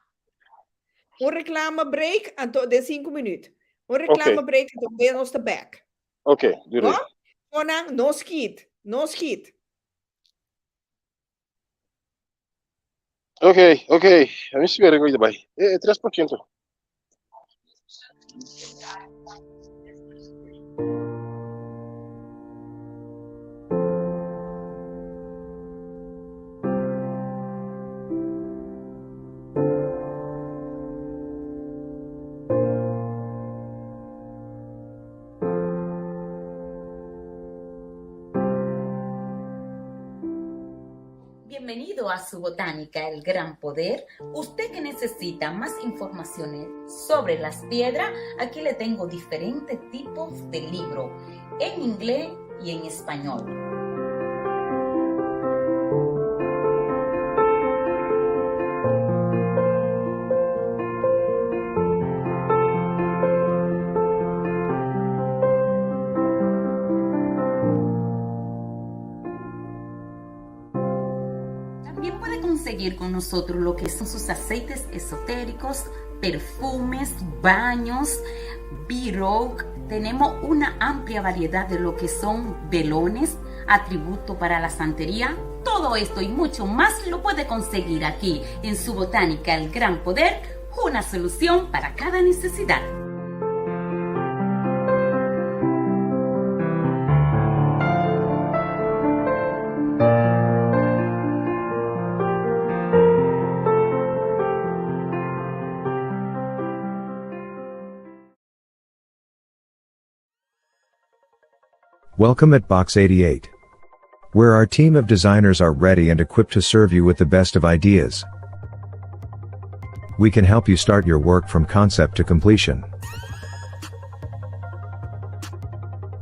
Reclame break então de 5 minutos. Reclame break então ben ons te back. Ok, durei. Ona no skid. Ok. A mí se me recuerda bem. 3%. Bienvenido a su botánica, el gran poder. Usted que necesita más informaciones sobre las piedras, aquí le tengo diferentes tipos de libros, en inglés y en español. Seguir con nosotros lo que son sus aceites esotéricos, perfumes, baños, bira. Tenemos una amplia variedad de lo que son velones, atributos para la santería. Todo esto y mucho más lo puede conseguir aquí en su botánica El Gran Poder, una solución para cada necesidad. Welcome at Box 88, where our team of designers are ready and equipped to serve you with the best of ideas. We can help you start your work from concept to completion.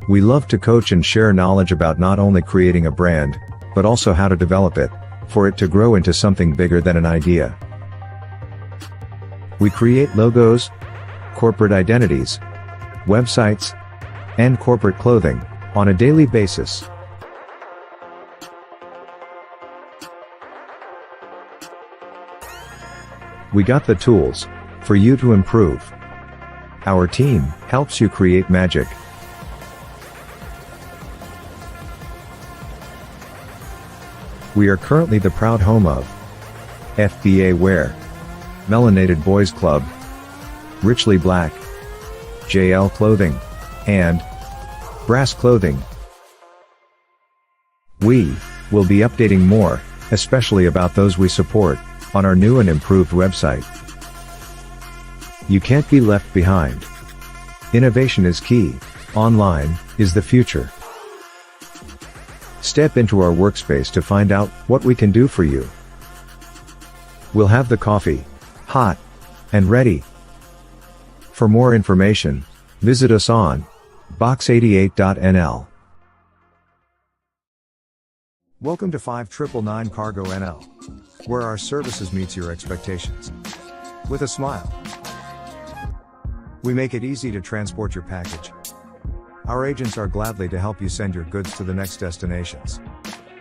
We love to coach and share knowledge about not only creating a brand, but also how to develop it, for it to grow into something bigger than an idea. We create logos, corporate identities, websites, and corporate clothing on a daily basis. We got the tools for you to improve. Our team helps you create magic. We are currently the proud home of FBA Wear, Melanated Boys Club, Richly Black, JL Clothing, and Brass Clothing. We will be updating more, especially about those we support, on our new and improved website. You can't be left behind. Innovation is key. Online is the future. Step into our workspace to find out what we can do for you. We'll have the coffee hot and ready. For more information, visit us on box88.nl. Welcome to 5999 Cargo NL, where our services meets your expectations. With a smile. We make it easy to transport your package. Our agents are gladly to help you send your goods to the next destinations.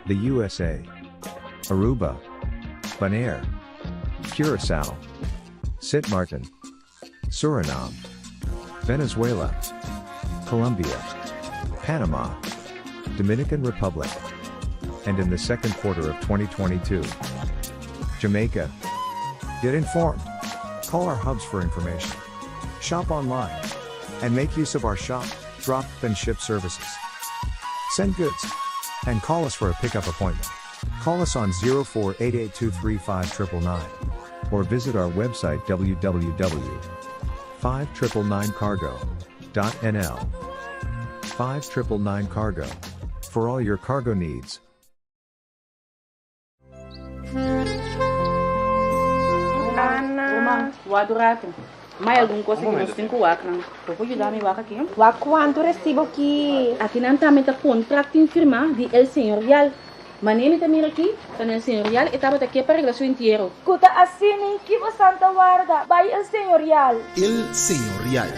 The USA, Aruba, Bonaire, Curacao, Sint Maarten, Suriname, Venezuela, Colombia, Panama, Dominican Republic, and in the second quarter of 2022, Jamaica. Get informed. Call our hubs for information. Shop online. And make use of our shop, drop, and ship services. Send goods. And call us for a pickup appointment. Call us on 0488235999. Or visit our website www.5999cargo.nl. 5999 Cargo. For all your cargo needs. Ana, wado rato. May algum coisa que nós temos que wakran. Pode ajudar me waka aqui? Quanto recibo aqui? Aqui não está meta contrato em firma de El Señorial. Manele está mira aqui, está no El Señorial e estava aqui para regulação inteiro. Kuta assim que você Santa Guarda, vai El Señorial. El Señorial,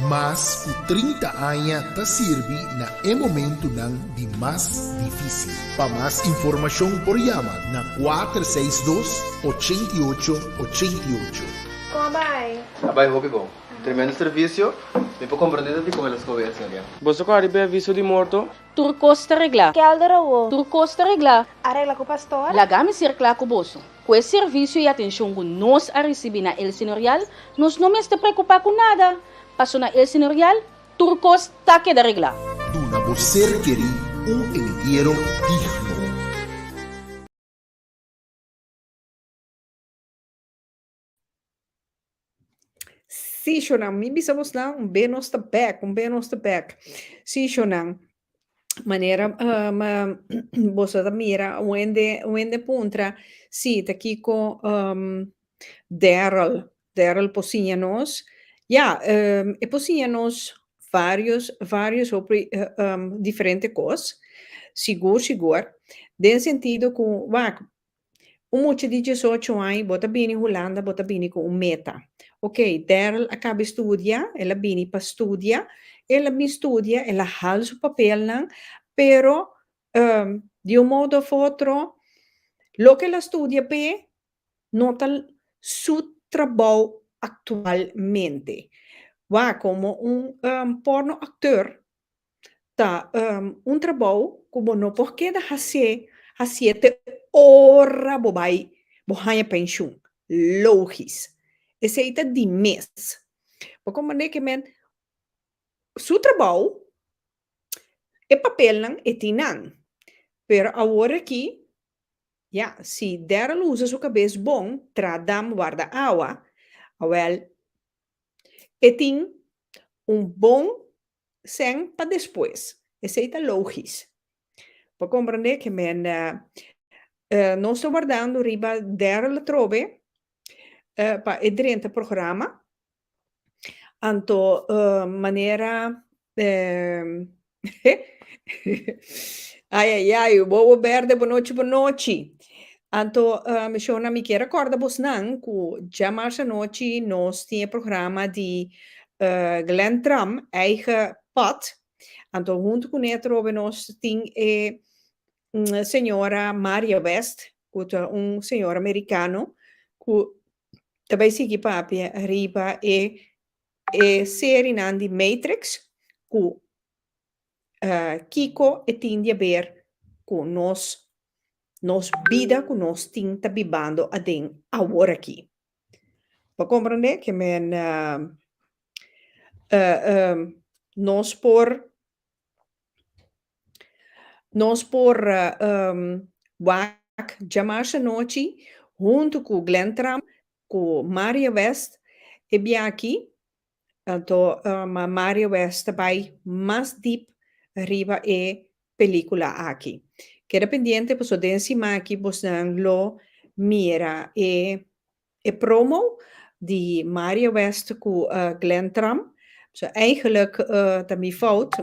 mas o 30 anos te serve na momento de mais difícil. Para mais informação por chama na 462-8888. Como vai? Vai, Robi, bom. Tremendo serviço. Me può comprendere di come lo scoperto, Maria. Você quer receber aviso de morto? Tur costa regla. Que alderawo? Tur costa regla. Arregla com o pastor? Lagami circular com o bolso. Com esse serviço e atenção que nós a receber na El Señorial, nós não me está preocupar com nada. Passou na El Señorial, tur costa que da regla. Duna você querer engenheiro digno. Seizoen, mi bisa vos lang un benos te back. Seizoen, manera vos da mira wende puntra, si te kiko Darrell posinhanos. Ja, e posinhanos vários diferentes coisas. Sigur. Den sentido com, mucho de 18 anos, bota bini Holanda, bota bini com meta. Ok, Darrell acaba studia, ela bini para studia, ela me studia, ela hal su papel lang, pero de un modo u otro, lo que ela studia pe, nota su trabajo actualmente. Como un porno actor, tá un trabajo como no porque da hace 7 horas bobai bohanya pensioen. Logisch. Esse aí tá de mês. Porque como é que men su trabalho é papel não é tinang. Pero agora aqui, se Darrell usa sua cabeça bom, tradam guarda água, well, e tem bom sen para depois. Essa logisch. Para compreender que men non sto guardando riba Darrell Trove pa edrente programma anto maniera ai ai ai, boa verde, boa noite, boa noite. Anto me shona mi chiera corda bosnan ku già marcia noci nos tinha programa di Glen Tram eigen pad. Anto junto con etro nos ting signora Maria West, un signor americano, cu também sigi papi riba serie nandi Matrix, cu Kiko e Tindia Bear, cu nos vida cu nos tinta bibando aden agora aqui. Para compreender que men nos por wak jamasha noche junto com Glen Tram, com Maria West e Biaki, então Maria West vai mais deep arriba e película aqui. Queda pendiente por so densima aqui bosnan lo mira e promo die Maria West com Glen Tram. So eigenlijk dat mi fout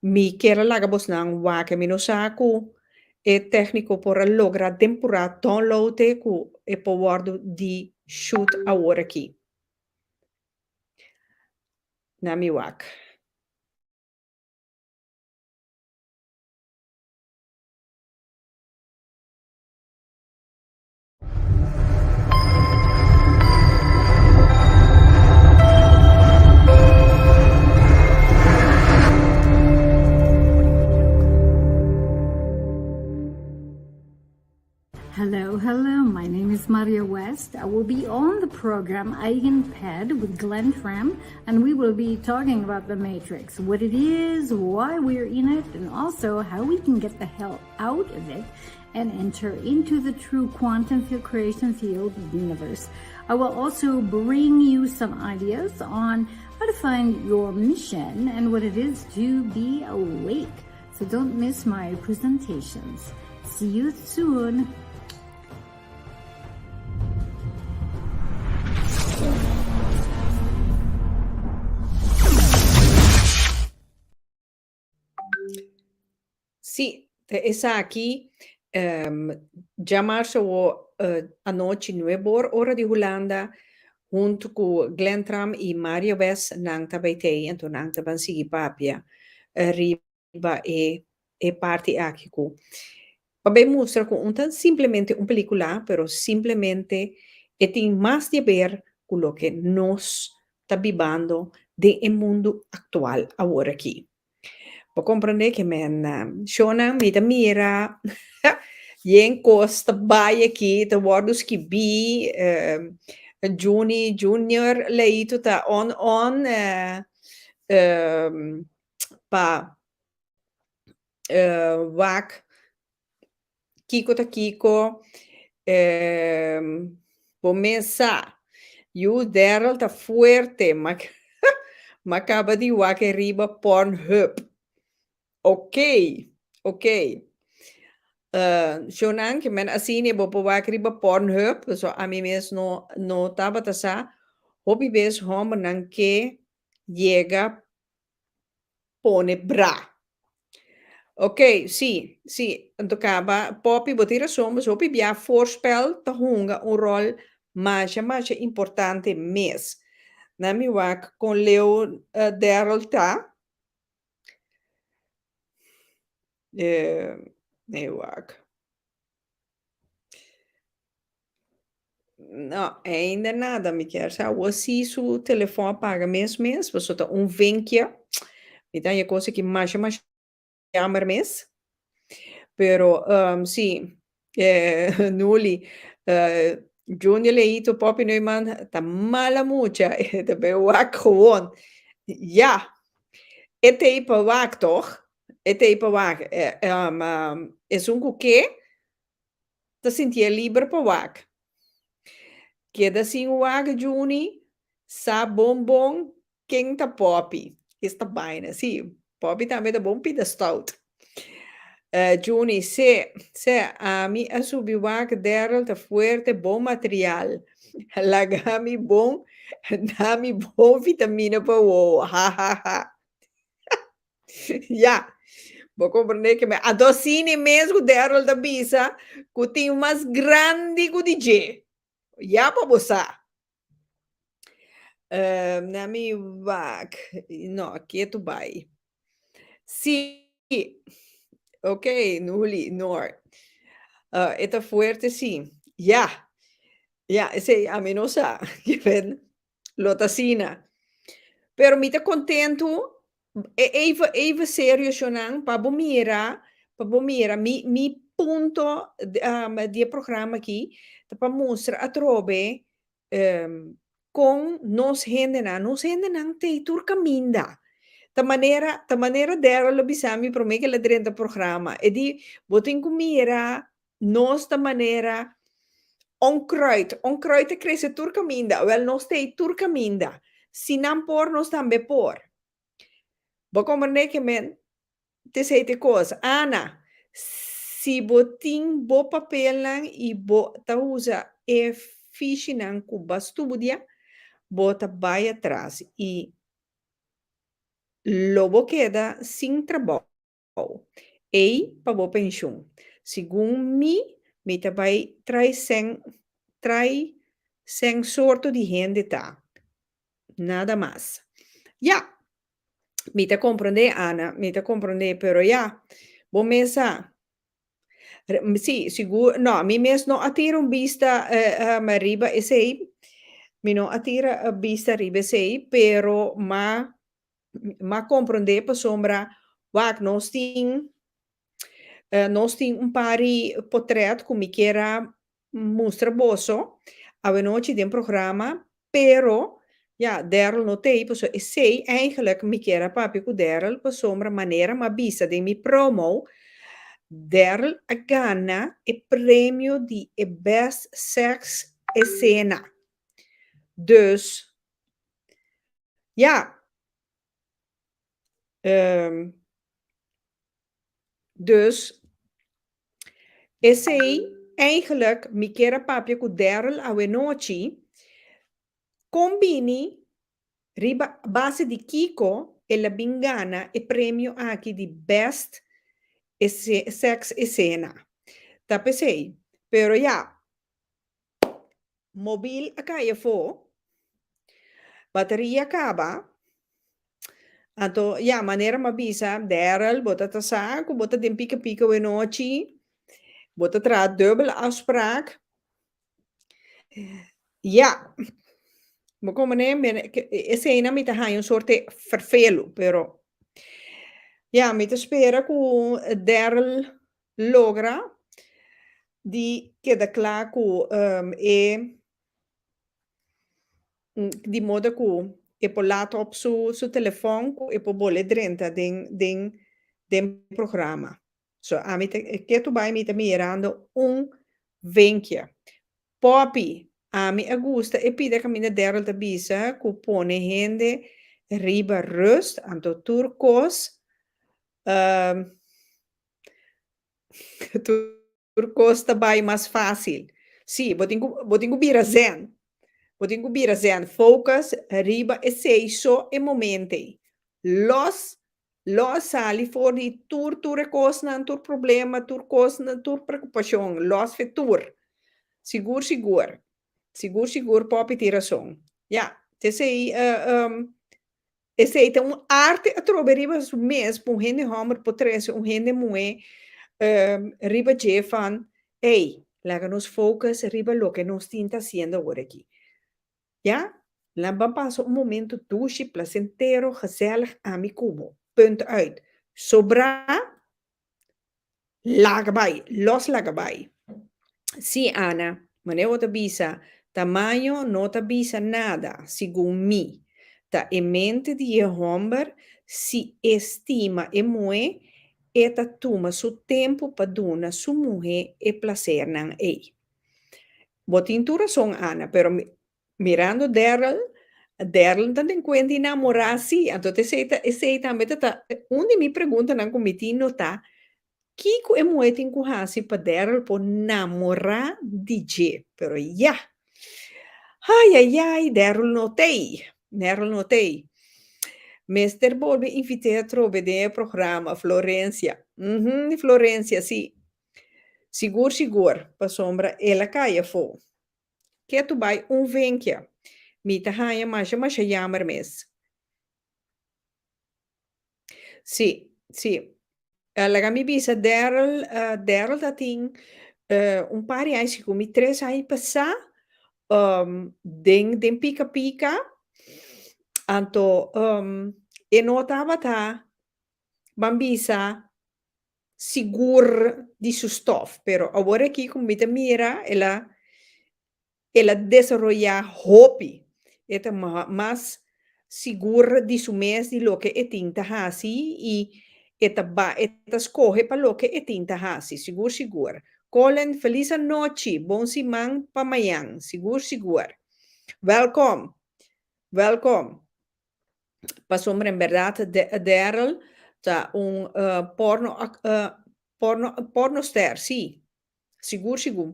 mi quero laga bosnan wake minosaku e técnico por logra temporar download ku e powardo di shoot agora aqui. Na mi wak. Hello, my name is Maria West. I will be on the program Eigenpad with Glenn Tram, and we will be talking about the Matrix, what it is, why we're in it, and also how we can get the hell out of it and enter into the true quantum field creation field universe. I will also bring you some ideas on how to find your mission and what it is to be awake. So don't miss my presentations. See you soon. Sì, essa aqui già marzo a noite nuebor ora di Holanda junto com Glen Tram e Maria West nang tabaitei então nang taban sigi papia riba e parte aqui com Vabbè mostra com simplesmente um película pero simplesmente tem mais de ver com o que nós está vivendo de mundo atual agora aqui. Para compreender que men Shona mita mira yen costa vai aqui te wordos que bi Juni Junior leito ta on pa wak Kiko ta Kiko começa e o Darrell tá fuerte mas acaba de wak riba Pornhub. Ok. Shonan que men asine bo po wakri ba Pornhub, so a mí mes no taba tasa, hobi bes hom nan que llega pone bra. Ok, sì, tocaba popi botira somos hopi bia voorspel ta hunga un rol mais importante mes. Na mi wak con Leo Darrell ta. Nee, wak. Não, ainda nada, me quer. Se o telefone apaga mês, você tá vinkje. Então, é coisa que mais jammer mês. Pero, sim, nuli, Junior leito, Poppy Neumann, tá mala mucha. Tá bem wak gewoon. Ja, het even wak, toch? Het even wak. É um que te sentia livre para wak. Queda assim o wak Juni, Sa bombom, quem tá pop. Esta baina, sim. Pop também tá bom pida stout. Juni, se a mi a subiwak Darrell tá fuerte, bom material. Lagami bom, dami bom vitamina pa wo. Ha, ha, ha. Ya. Vou compreender que a docine mesmo Darrell da bisa, que tem mais grande que o DJ. Ya pa você. Nami wak. No, aqui tu vai. Sim. Ok, Nuli, Nor. Está fuerte, sim. Ja. Ja, ese a mí no sa. Je ven. Lotacina. Pero me está contento. Even sério, Shonan, para bomira, mi ponto de programa aqui, para mostrar a trobe com nos gente não tem turca minda. Ta maneira dela lo bisami pro me que la drenta programa. E di botin kumira nos ta maneira onkruid cresce turca minda, wel nos te turca minda. Sinam por nos tambe por. Bo compreender que men te sei te coisa. Ana, si botin bo papel lang e bo ta usa e fiche nan ku bastudia, bota vai atrás e lobo queda sem trabalho. E para a pensão. Segundo me também traz sem sorte de gente tá. Nada mais. Já. Me te compreender, Ana, me te compreender, pero já. Bom mesa. Sim, seguro. Não, me mesmo não atira vista riba esse aí. Me não atira vista riba esse aí, pero ma compreender para sombra wak nós tem pari portret como me queira mostrar bosso a noite de programa pero ja Darrell não tem pues sei eigenlijk me queira papi com Darrell para sombra maneira ma bisa de mi promo Darrell a ganha o prêmio de best sex escena dus ja dus esse aí, eigenlijk, me queira papia com Darrell a noite, combine, riba base de Kiko, ela bingana e prêmio aqui de Best Sex Escena. Tá pensei, pero já, mobil acá for, bateria acaba, então, já, maneira me avisa, Darrell, bota ta saco, bota den pica-pica a noite, bota tra dubbele afspraak. Ja, maar como esse ainda me tá um sorte vervelo, pero ja, me espera com Darrell logra de queda claro com de modo que e por laptop su telefone e por bolle drenta den programa. So, a me que tu vai me tá mirando vinkje. Poppy, a mí me gusta e pide que me Darrell te visa que pone gente riba rust, anto turcos, turcos também mais fácil. Sim, botinho bira zen. Botinho bira zen. Focus, riba e seiso e momento. Los sali for di tur recosna, tur problema, tur cosna, tur preocupação. Los fe tur. Seguro, pode ter razão. Ja, esse aí tem arte a trobar riba mês, por gente homer, por três, gente mulher, riba de fan, ei, laga nos focus riba lo que nos tinta haciendo agora aqui. Ja, lamba passa momento douche, placentero, gezellig, amicubo. Punt uit. Sobra, lagabay, los lagabay. Sim, Ana. Maneira te bisa, tamanho não te bisa nada, segundo mim. Ta em mente de homem se estima e mulher e ta toma seu tempo para dar sua mulher e prazer não é. Botintura são Ana, pero mirando Darrell, Darrell não tem cuenta de namorar, sim. Então, esse também tá. Onde me pergunta, não cometi notar, que é muito encorrase para Darrell por namorar DJ. Pero já. Ai, Darrell notei. Darrell notei. Mester Bolbe invitei a trove de programa Florência. Florência, sim. Seguro, para sombra, ela caia fo. Que tu vai venkia. Mita haya mas jammer mes. Sim, sim. Laga mi bisa Darrell dat ting par de anos comi 3 anos passar den pica anto e notava ta bambisa sigur di su stof, pero agora aqui com mita mira ela desarrolla hobby. Eta mais segura de su mês de lo que é tinta hasi e eta escorre para lo que é tinta hasi, seguro. Colin, feliz noite, bom simão para amanhã, seguro. Welkom. Para sombra, em verdade, Darrell tá pornoster, sim. Seguro,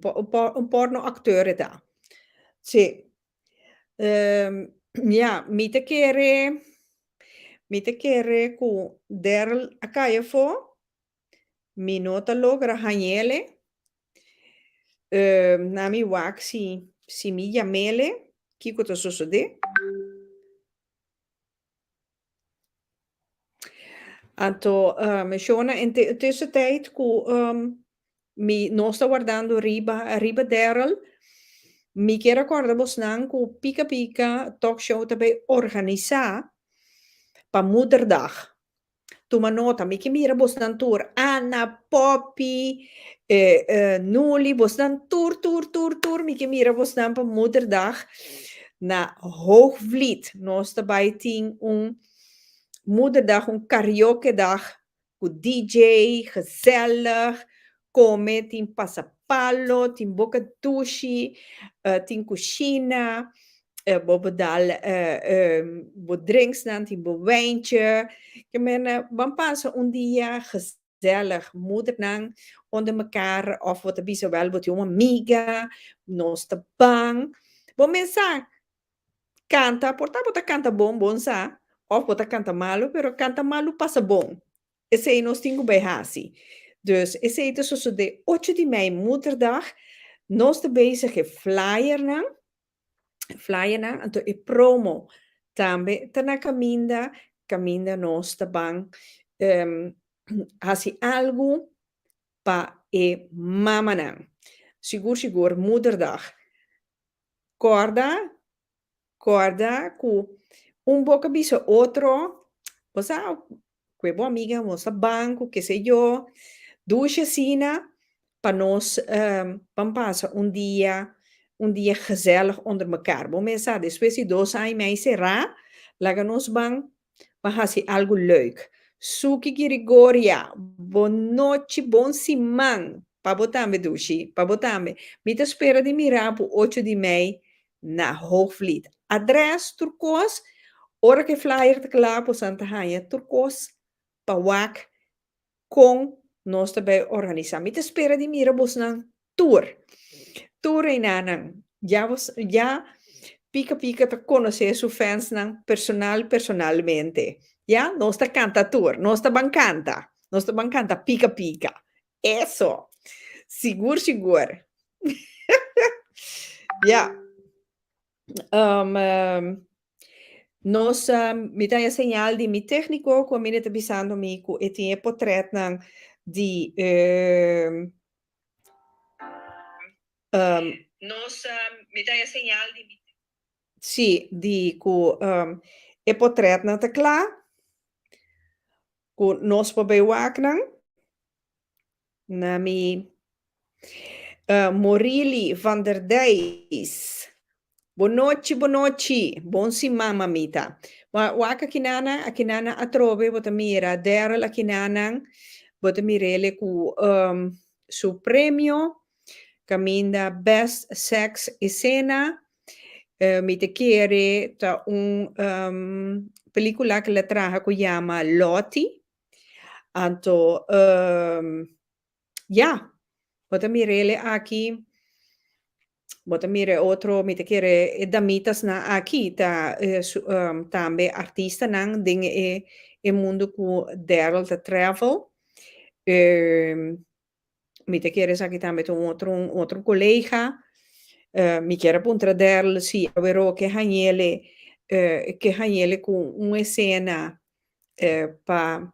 porno acteur tá. Sim. Ja, mi te kere ku Darrell akaya fo, mi nota logra hanyele, nami wak si mi jamele, kiko to sosode. Anto, me shona in tussentijd ku mi non sta guardando riba Darrell, mi che ricorda bosnan ku pica talk show tabe organizar pa moederdag. Tu ma nota, mi che mira bosnan tour, Anna, Poppy, Nuli, bosnan tour, mi che mira bosnan pa moederdag na Hoogvliet. Nos daarbij ting moederdag, karaoke dag, ku DJ, gezellig, come, tin passapalo, tin boca dushi, tin cucina, bobedal, bo drinks dan, tin bo wijntje. Ik ben, van passen dia gezellig, moeder nang, onder elkaar, of wat er zo wel, wat jonge amiga, nos te bang. Bom mensa, canta, porta canta bom sa, of bota canta malo, pero canta malo passa bom. Esse aí nós temos bij hasi. Dus esse aí dus zo de 8 de mei moederdag, nós te bezig je flyer na, anto e promo tambe, tana caminda nós te bang, hasi algo pa e mama na. Seguro, moederdag. Corda com boca bicho outro, você, que boa amiga, moça banco, que sei eu, duas sina, para nós, passar dia gezellig onder elkaar. Bom, mensen, depois de 2 anos mais será, laga nos bang, para fazer algo leuk. Suki Girigoria, boa noite, bom simão, para botar me dushi, para botar me. Me espera de mirar por 8 de mei na Hoogvliet. Adres Turcos, ora que flyer te klaar por Santa Hanya, Turcos, Pawak, com nós também organizar. Me espera de mira bosnan tour em Anang. Já pica te conhecer seus fans nan personalmente. Já, nós ta canta tour, nós ta bancanta pica. Eso. Seguro. Já. Nós me dá a señal de mi técnico, como ele está avisando me que tinha portrait nan de nós me dá a señal de mi sim, de que portrait nan tá klaar, que nós podemos waknan na mi Morili van der Dijs. Boa noite. Bom simã, mamita. Waka kinana a trove, bota mira, Darrell a kinana, bota mirele ku su premio, caminda Best Sex Escena, mi te quiere ta película que la traja que llama Lottie. Anto, ja, bota mirele aqui, bota mire outro, mi te quiere damitas na aqui, tambe artista nang ding e mundo ku Darrell the Travel. Mi te quiere aqui tambe outro collega. Mi quiere apuntar Darrell, sì, ovvero che hanyele com uma cena pa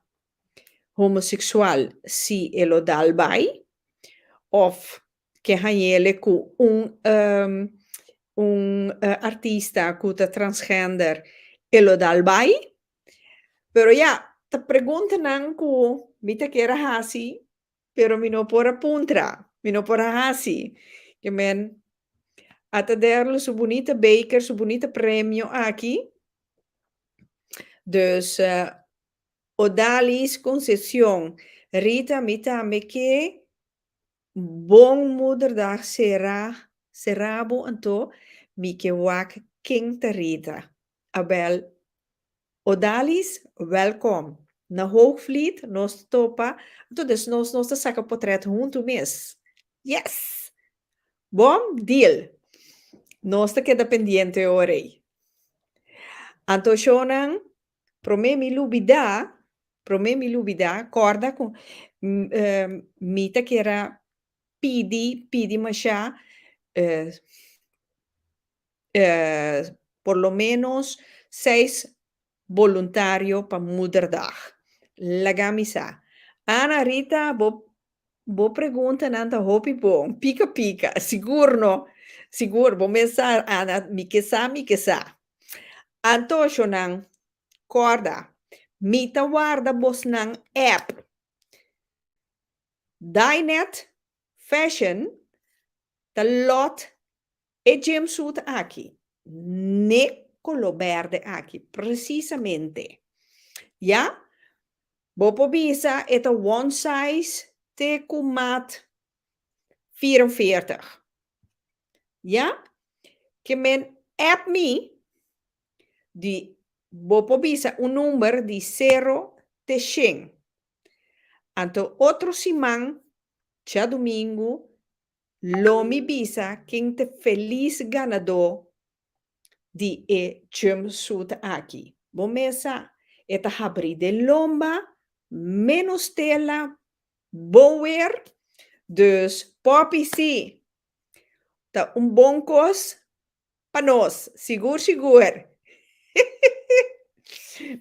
homoseksual, si elo dalbai, of che hanyele ku un artista kuta transgender elo dalbai. Pero ja, te preguntan ku mita kera hasi, pero mi no por apuntra, mi no por hasi. Que men a te darle su bonita beker, su bonita premio aqui. Dus Odalis Conceição, Rita mita me que bom moederdag serabo anto mi que wak king te Rita. Abel Odalis, welkom. Na Hoogvliet, nos topa, dus nos te saca portret junto mes. Yes! Bom deal. Nos te queda pendiente orei. Anto shonan, pro me mi lubida, corda com mita que era pidi machá, por lo menos 6 voluntário para moederdag. Lagamisa. Ana Rita, bo pergunta nanta hopi bom, pica, seguro, bo mensar Ana, mi que sa. Anto shonan, corda. Mita guarda bos nang app. Dainet Fashion, the lot e jumpsuit aqui. Ne color verde aqui, precisamente. Ja? Bopo bisa et a one size te mat 44. Ja? Que men app me di bopo bisa un numero di 0 te 100. Anto outro simang, tja domingo, lo mi bisa quem te feliz ganador di e jumpsuit aqui. Bomesa, eta habri de lomba, menos tela, bom weer. Dus papi si, ta bom kos pa nos, sigur.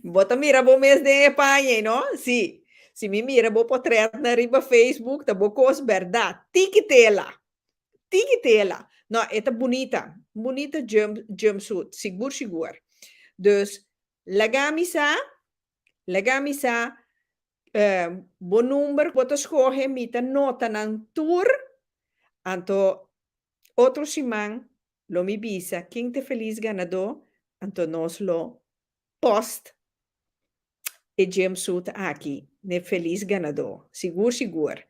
Bota mira bo mes de Espanha, no? Si. Si mi mira bo portret na riba Facebook, ta bo kos verdad. Tiki tela. No, eta bonita jumpsuit, sigur. Dus lagamisa, bo number bota escoge mita nota nan tour, anto outro simang, lo mi bisa, quem te feliz ganador, anto nos lo post e jumpsuit aqui, ne feliz ganador, sigur.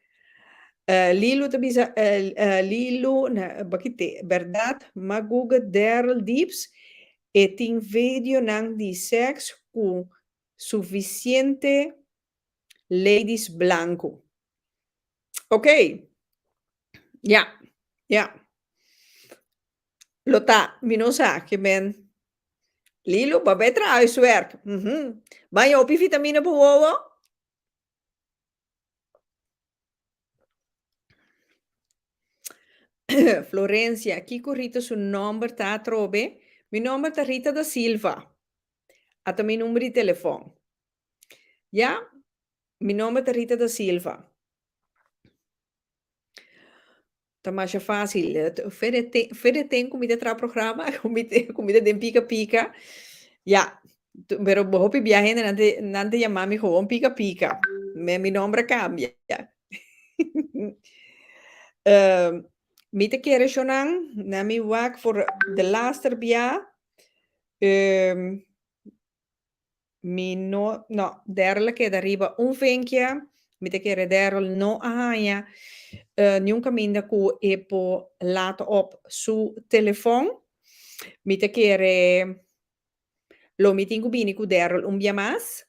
Lilo te bisa, Lilo, bakite, verdad, maguga Darrell Deeps, e tin video nang di sex ku suficiente ladies blanco. Ok. Ja. Lota, minosa, que men. Lilo, babé huiswerk. Ban je op je vitamine behouden? Florencia, Kiko Rita su number ta trobe. Mi number ta Rita da Silva. Ata mi numero di telefono. Ja? Mi number ta Rita da Silva. Tá mais fácil. Fede tem comida tra programa, comida de pica. Ja, pero hopi viaje nante llamami gewoon pica. Mi nombre cambia. Mite kere shonan, na mi wak voor de laatste bia. Darrell que arriba un vinkje. Mite kere Darrell no ahanya. Nunca minder ku epo laten op su telefoon. Mi te quiere lo meeting bini com Darrell dia mais.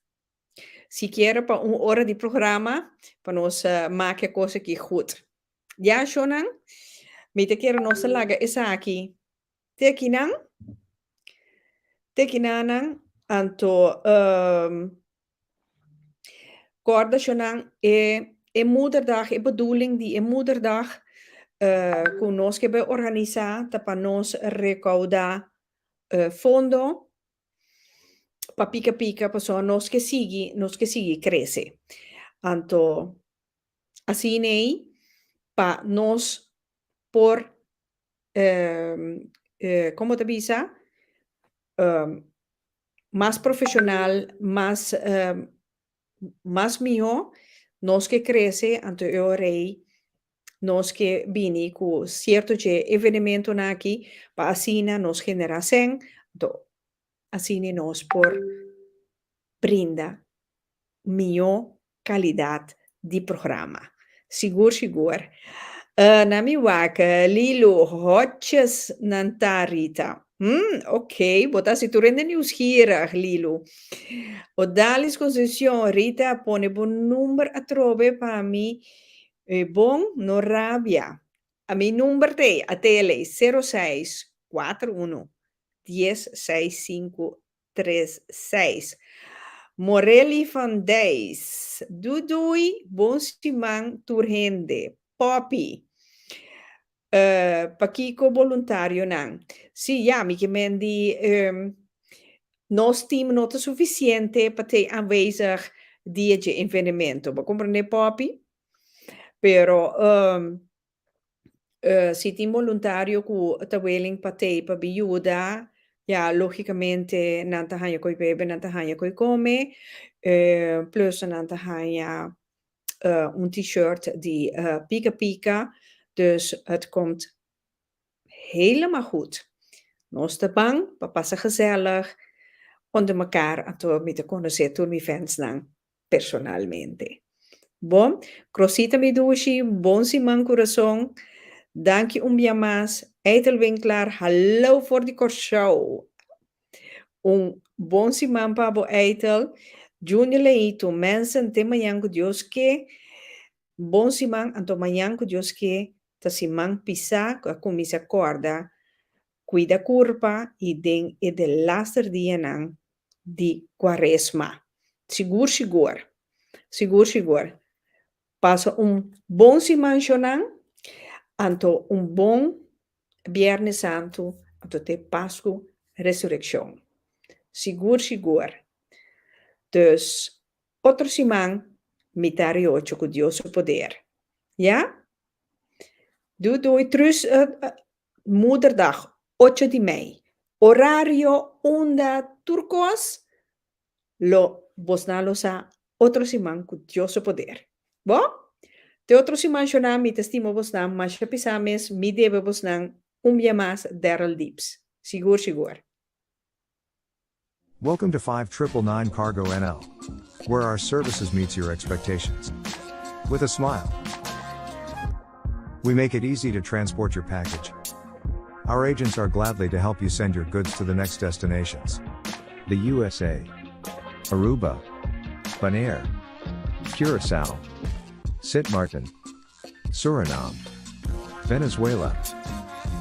Se quer para uma hora de programa, para nós maken coisa que goed. Ja, Shonan? Mi te quiere nossa laga essa aqui. Tekinan, anto korda Shonan moederdag, bedoeling die moederdag com nós que be organizar para nós recaudar fondo para pica para nós que sigue cresce. Anto assim nei para nós por como te bisa mais profissional, mais melhor, nós que cresce anto eu rei nós que vini com certo evento aqui para assim nós generação, então assim nós por brinda melhor qualidade de programa. Sigur. Na mi waka Lilo hotjes nantarita. Ok, botar se tu rende nieuwsgierig, Lilo. O dalis concession Rita pone bon nummer a trove para mi bon no rabia. A mi nummer te a tele 0641 106536. Morelli van Dijs. Doei, bon simang turhende. Poppy. Pakiko voluntario nang. Sì, ja, mi kemendi nos team not sufficiente para te aanwezig die evenemento. Ma comprende, Poppy? Pero si team voluntario ku taweling pate pa biuda, ja, logicamente nanta hanya koi bebe, nanta hanya koi come, plus nanta hanya een t-shirt die pika. Dus het komt helemaal goed. Nos de bang, we passen gezellig onder elkaar en we moeten conocer tour mi fans dan personalmente. Bom, crosita mi dushi, bon simang corazon. Dank je dia mais. Eitelwinkelaar, hallo voor die show. Bon simang pabo Eitel. Junior leito mensen te mayango Dios que bon simang anto mayango Dios que ta simang pisa com misa corda cuida curpa e den e de laster dia nang di quaresma. Sigur. Passa bon simang shonang anto bon Viernes Santo anto te Pascu Resurrección. Sigur. Dus, outro simang, mitari 8 com Deus o poder. Ja? Doei, trus, moederdag, 8 de mei. Horario onda turcos, lo bosnalo sa, outro simang com Deus o poder. Bom? Te outro simang shona, mi testimo bosnam, mas chapisames, mi debe bosnam, dia mais, Darrell Deeps. Sigur. Welcome to 5999 Cargo NL, where our services meets your expectations. With a smile. We make it easy to transport your package. Our agents are gladly to help you send your goods to the next destinations. The USA, Aruba, Bonaire, Curacao, Sint Maarten, Suriname, Venezuela,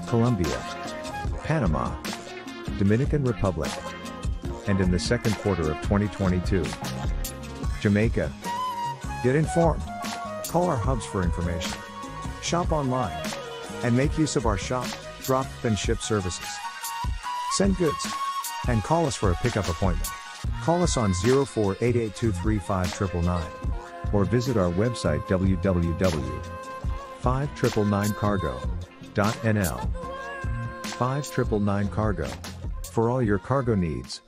Colombia, Panama, Dominican Republic, and in the second quarter of 2022, Jamaica. Get informed. Call our hubs for information. Shop online. And make use of our shop, drop, and ship services. Send goods. And call us for a pickup appointment. Call us on 0488235999. Or visit our website www.5999cargo.nl. 5999 Cargo. For all your cargo needs.